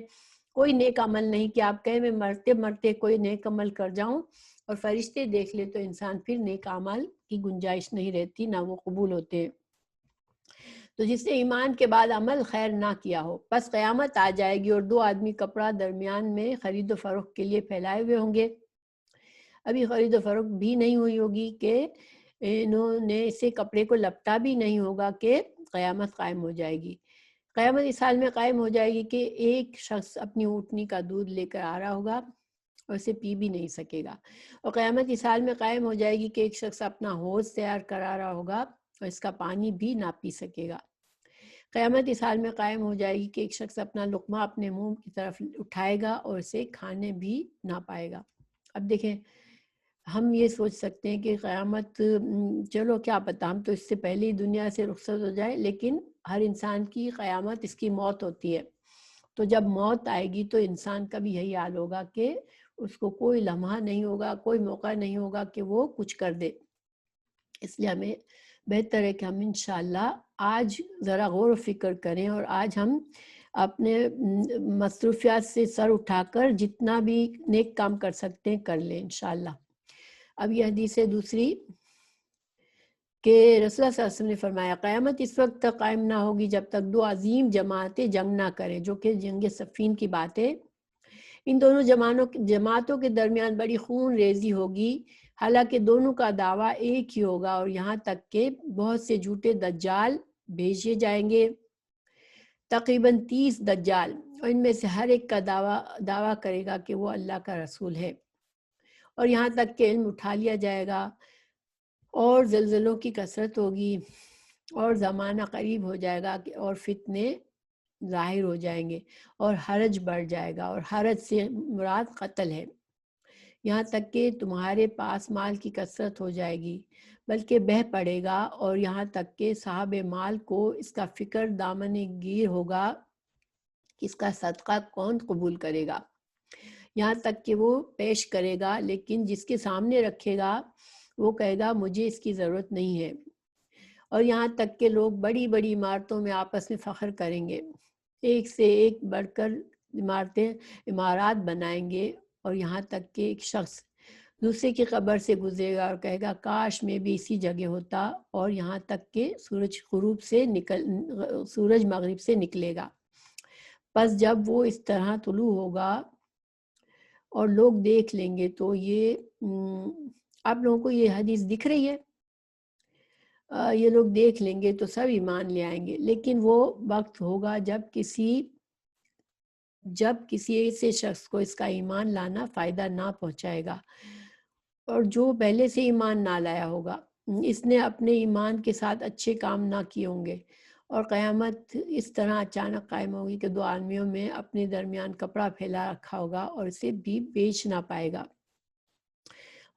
کوئی نیک عمل نہیں کیا. آپ کہیں میں مرتے مرتے کوئی نیک عمل کر جاؤں اور فرشتے دیکھ لے تو انسان پھر نیک عمل کی گنجائش نہیں رہتی، نہ وہ قبول ہوتے. تو جس نے ایمان کے بعد عمل خیر نہ کیا ہو، بس قیامت آ جائے گی اور دو آدمی کپڑا درمیان میں خرید و فروخت کے لیے پھیلائے ہوئے ہوں گے. ابھی خرید و فروخت بھی نہیں ہوئی ہوگی کہ انہوں نے اسے کپڑے کو لپٹا بھی نہیں ہوگا کہ قیامت قائم ہو جائے گی. قیامت اس حال میں قائم ہو جائے گی کہ ایک شخص اپنی اونٹنی کا دودھ لے کر آ رہا ہوگا اور اسے پی بھی نہیں سکے گا. اور قیامت اس حال میں قائم ہو جائے گی کہ ایک شخص اپنا حوض تیار کرا رہا ہوگا اور اس کا پانی بھی نہ پی سکے گا. قیامت اس حال میں قائم ہو جائے گی کہ ایک شخص اپنا لقمہ اپنے منہ کی طرف اٹھائے گا اور اسے کھانے بھی نہ پائے گا. اب دیکھیں ہم یہ سوچ سکتے ہیں کہ قیامت چلو کیا پتہ، ہم تو اس سے پہلے ہی دنیا سے رخصت ہو جائے، لیکن ہر انسان کی قیامت اس کی موت ہوتی ہے. تو جب موت آئے گی تو انسان کا بھی یہی حال ہوگا کہ اس کو کوئی لمحہ نہیں ہوگا، کوئی موقع نہیں ہوگا کہ وہ کچھ کر دے. اس لیے ہمیں بہتر ہے کہ ہم انشاءاللہ آج ذرا غور و فکر کریں اور آج ہم اپنے مصروفیات سے سر اٹھا کر جتنا بھی نیک کام کر سکتے ہیں کر لیں انشاءاللہ. اب یہ حدیث ہے دوسری کہ رسول اللہ صلی اللہ علیہ وسلم نے فرمایا قیامت اس وقت تک قائم نہ ہوگی جب تک دو عظیم جماعتیں جنگ نہ کریں، جو کہ جنگ صفین کی بات ہے. ان دونوں جماعتوں کے درمیان بڑی خون ریزی ہوگی، حالانکہ دونوں کا دعویٰ ایک ہی ہوگا، اور یہاں تک کہ بہت سے جھوٹے دجال بھیجے جائیں گے، تقریباً 30 دجال، اور ان میں سے ہر ایک کا دعویٰ کرے گا کہ وہ اللہ کا رسول ہے. اور یہاں تک کہ علم اٹھا لیا جائے گا اور زلزلوں کی کثرت ہوگی اور زمانہ قریب ہو جائے گا اور فتنے ظاہر ہو جائیں گے اور حرج بڑھ جائے گا، اور حرج سے مراد قتل ہے. یہاں تک کہ تمہارے پاس مال کی کثرت ہو جائے گی بلکہ بہہ پڑے گا، اور یہاں تک کہ صاحب مال کو اس کا فکر دامن گیر ہوگا کہ اس کا صدقہ کون قبول کرے گا. یہاں تک کہ وہ پیش کرے گا لیکن جس کے سامنے رکھے گا وہ کہے گا مجھے اس کی ضرورت نہیں ہے. اور یہاں تک کہ لوگ بڑی بڑی عمارتوں میں آپس میں فخر کریں گے، ایک سے ایک بڑھ کر عمارات بنائیں گے، اور یہاں تک کہ ایک شخص دوسرے کی قبر سے گزرے گا اور کہے گا کاش میں بھی اسی جگہ ہوتا. اور یہاں تک کہ سورج مغرب سے نکلے گا. پس جب وہ اس طرح طلوع ہوگا اور لوگ دیکھ لیں گے تو یہ آپ لوگوں کو یہ حدیث دکھ رہی ہے، یہ لوگ دیکھ لیں گے تو سب ایمان لے آئیں گے. لیکن وہ وقت ہوگا جب کسی ایسے شخص کو اس کا ایمان لانا فائدہ نہ پہنچائے گا، اور جو پہلے سے ایمان نہ لایا ہوگا اس نے اپنے ایمان کے ساتھ اچھے کام نہ کیے ہوں گے. اور قیامت اس طرح اچانک قائم ہوگی کہ دو آدمیوں میں اپنے درمیان کپڑا پھیلا رکھا ہوگا اور اسے بھی بیچ نہ پائے گا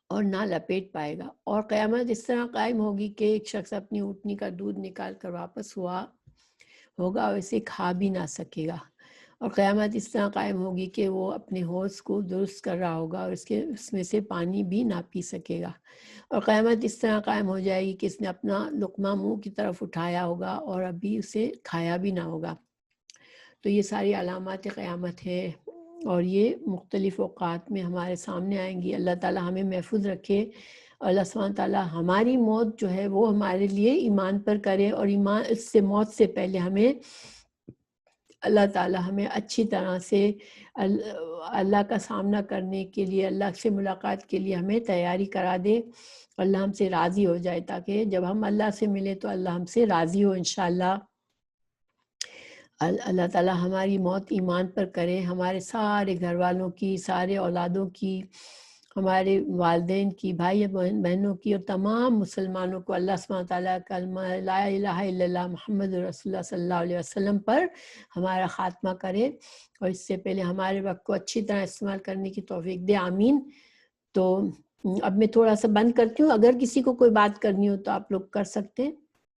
اور نہ لپیٹ پائے گا. اور قیامت اس طرح قائم ہوگی کہ ایک شخص اپنی اونٹنی کا دودھ نکال کر واپس ہوا ہوگا اور اسے کھا بھی نہ سکے گا. اور قیامت اس طرح قائم ہوگی کہ وہ اپنے حوض کو درست کر رہا ہوگا اور اس میں سے پانی بھی نہ پی سکے گا. اور قیامت اس طرح قائم ہو جائے گی کہ اس نے اپنا لقمہ منہ کی طرف اٹھایا ہوگا اور ابھی اسے کھایا بھی نہ ہوگا. تو یہ ساری علامات قیامت ہے اور یہ مختلف اوقات میں ہمارے سامنے آئیں گی. اللہ تعالی ہمیں محفوظ رکھے. اللہ سبحانہ تعالیٰ ہماری موت جو ہے وہ ہمارے لیے ایمان پر کرے، اور ایمان اس سے موت سے پہلے ہمیں اللہ تعالیٰ ہمیں اچھی طرح سے اللہ کا سامنا کرنے کے لیے، اللہ سے ملاقات کے لیے ہمیں تیاری کرا دے. اللہ ہم سے راضی ہو جائے تاکہ جب ہم اللہ سے ملیں تو اللہ ہم سے راضی ہو انشاءاللہ. اللہ تعالیٰ ہماری موت ایمان پر کرے، ہمارے سارے گھر والوں کی، سارے اولادوں کی، ہمارے والدین کی، بھائی بہنوں کی اور تمام مسلمانوں کو اللہ سبحانہ تعالیٰ کلمہ لا الہ الا اللہ محمد رسول اللہ صلی اللہ علیہ وسلم پر ہمارا خاتمہ کرے، اور اس سے پہلے ہمارے وقت کو اچھی طرح استعمال کرنے کی توفیق دے، آمین۔ تو اب میں تھوڑا سا بند کرتی ہوں، اگر کسی کو کوئی بات کرنی ہو تو آپ لوگ کر سکتے ہیں۔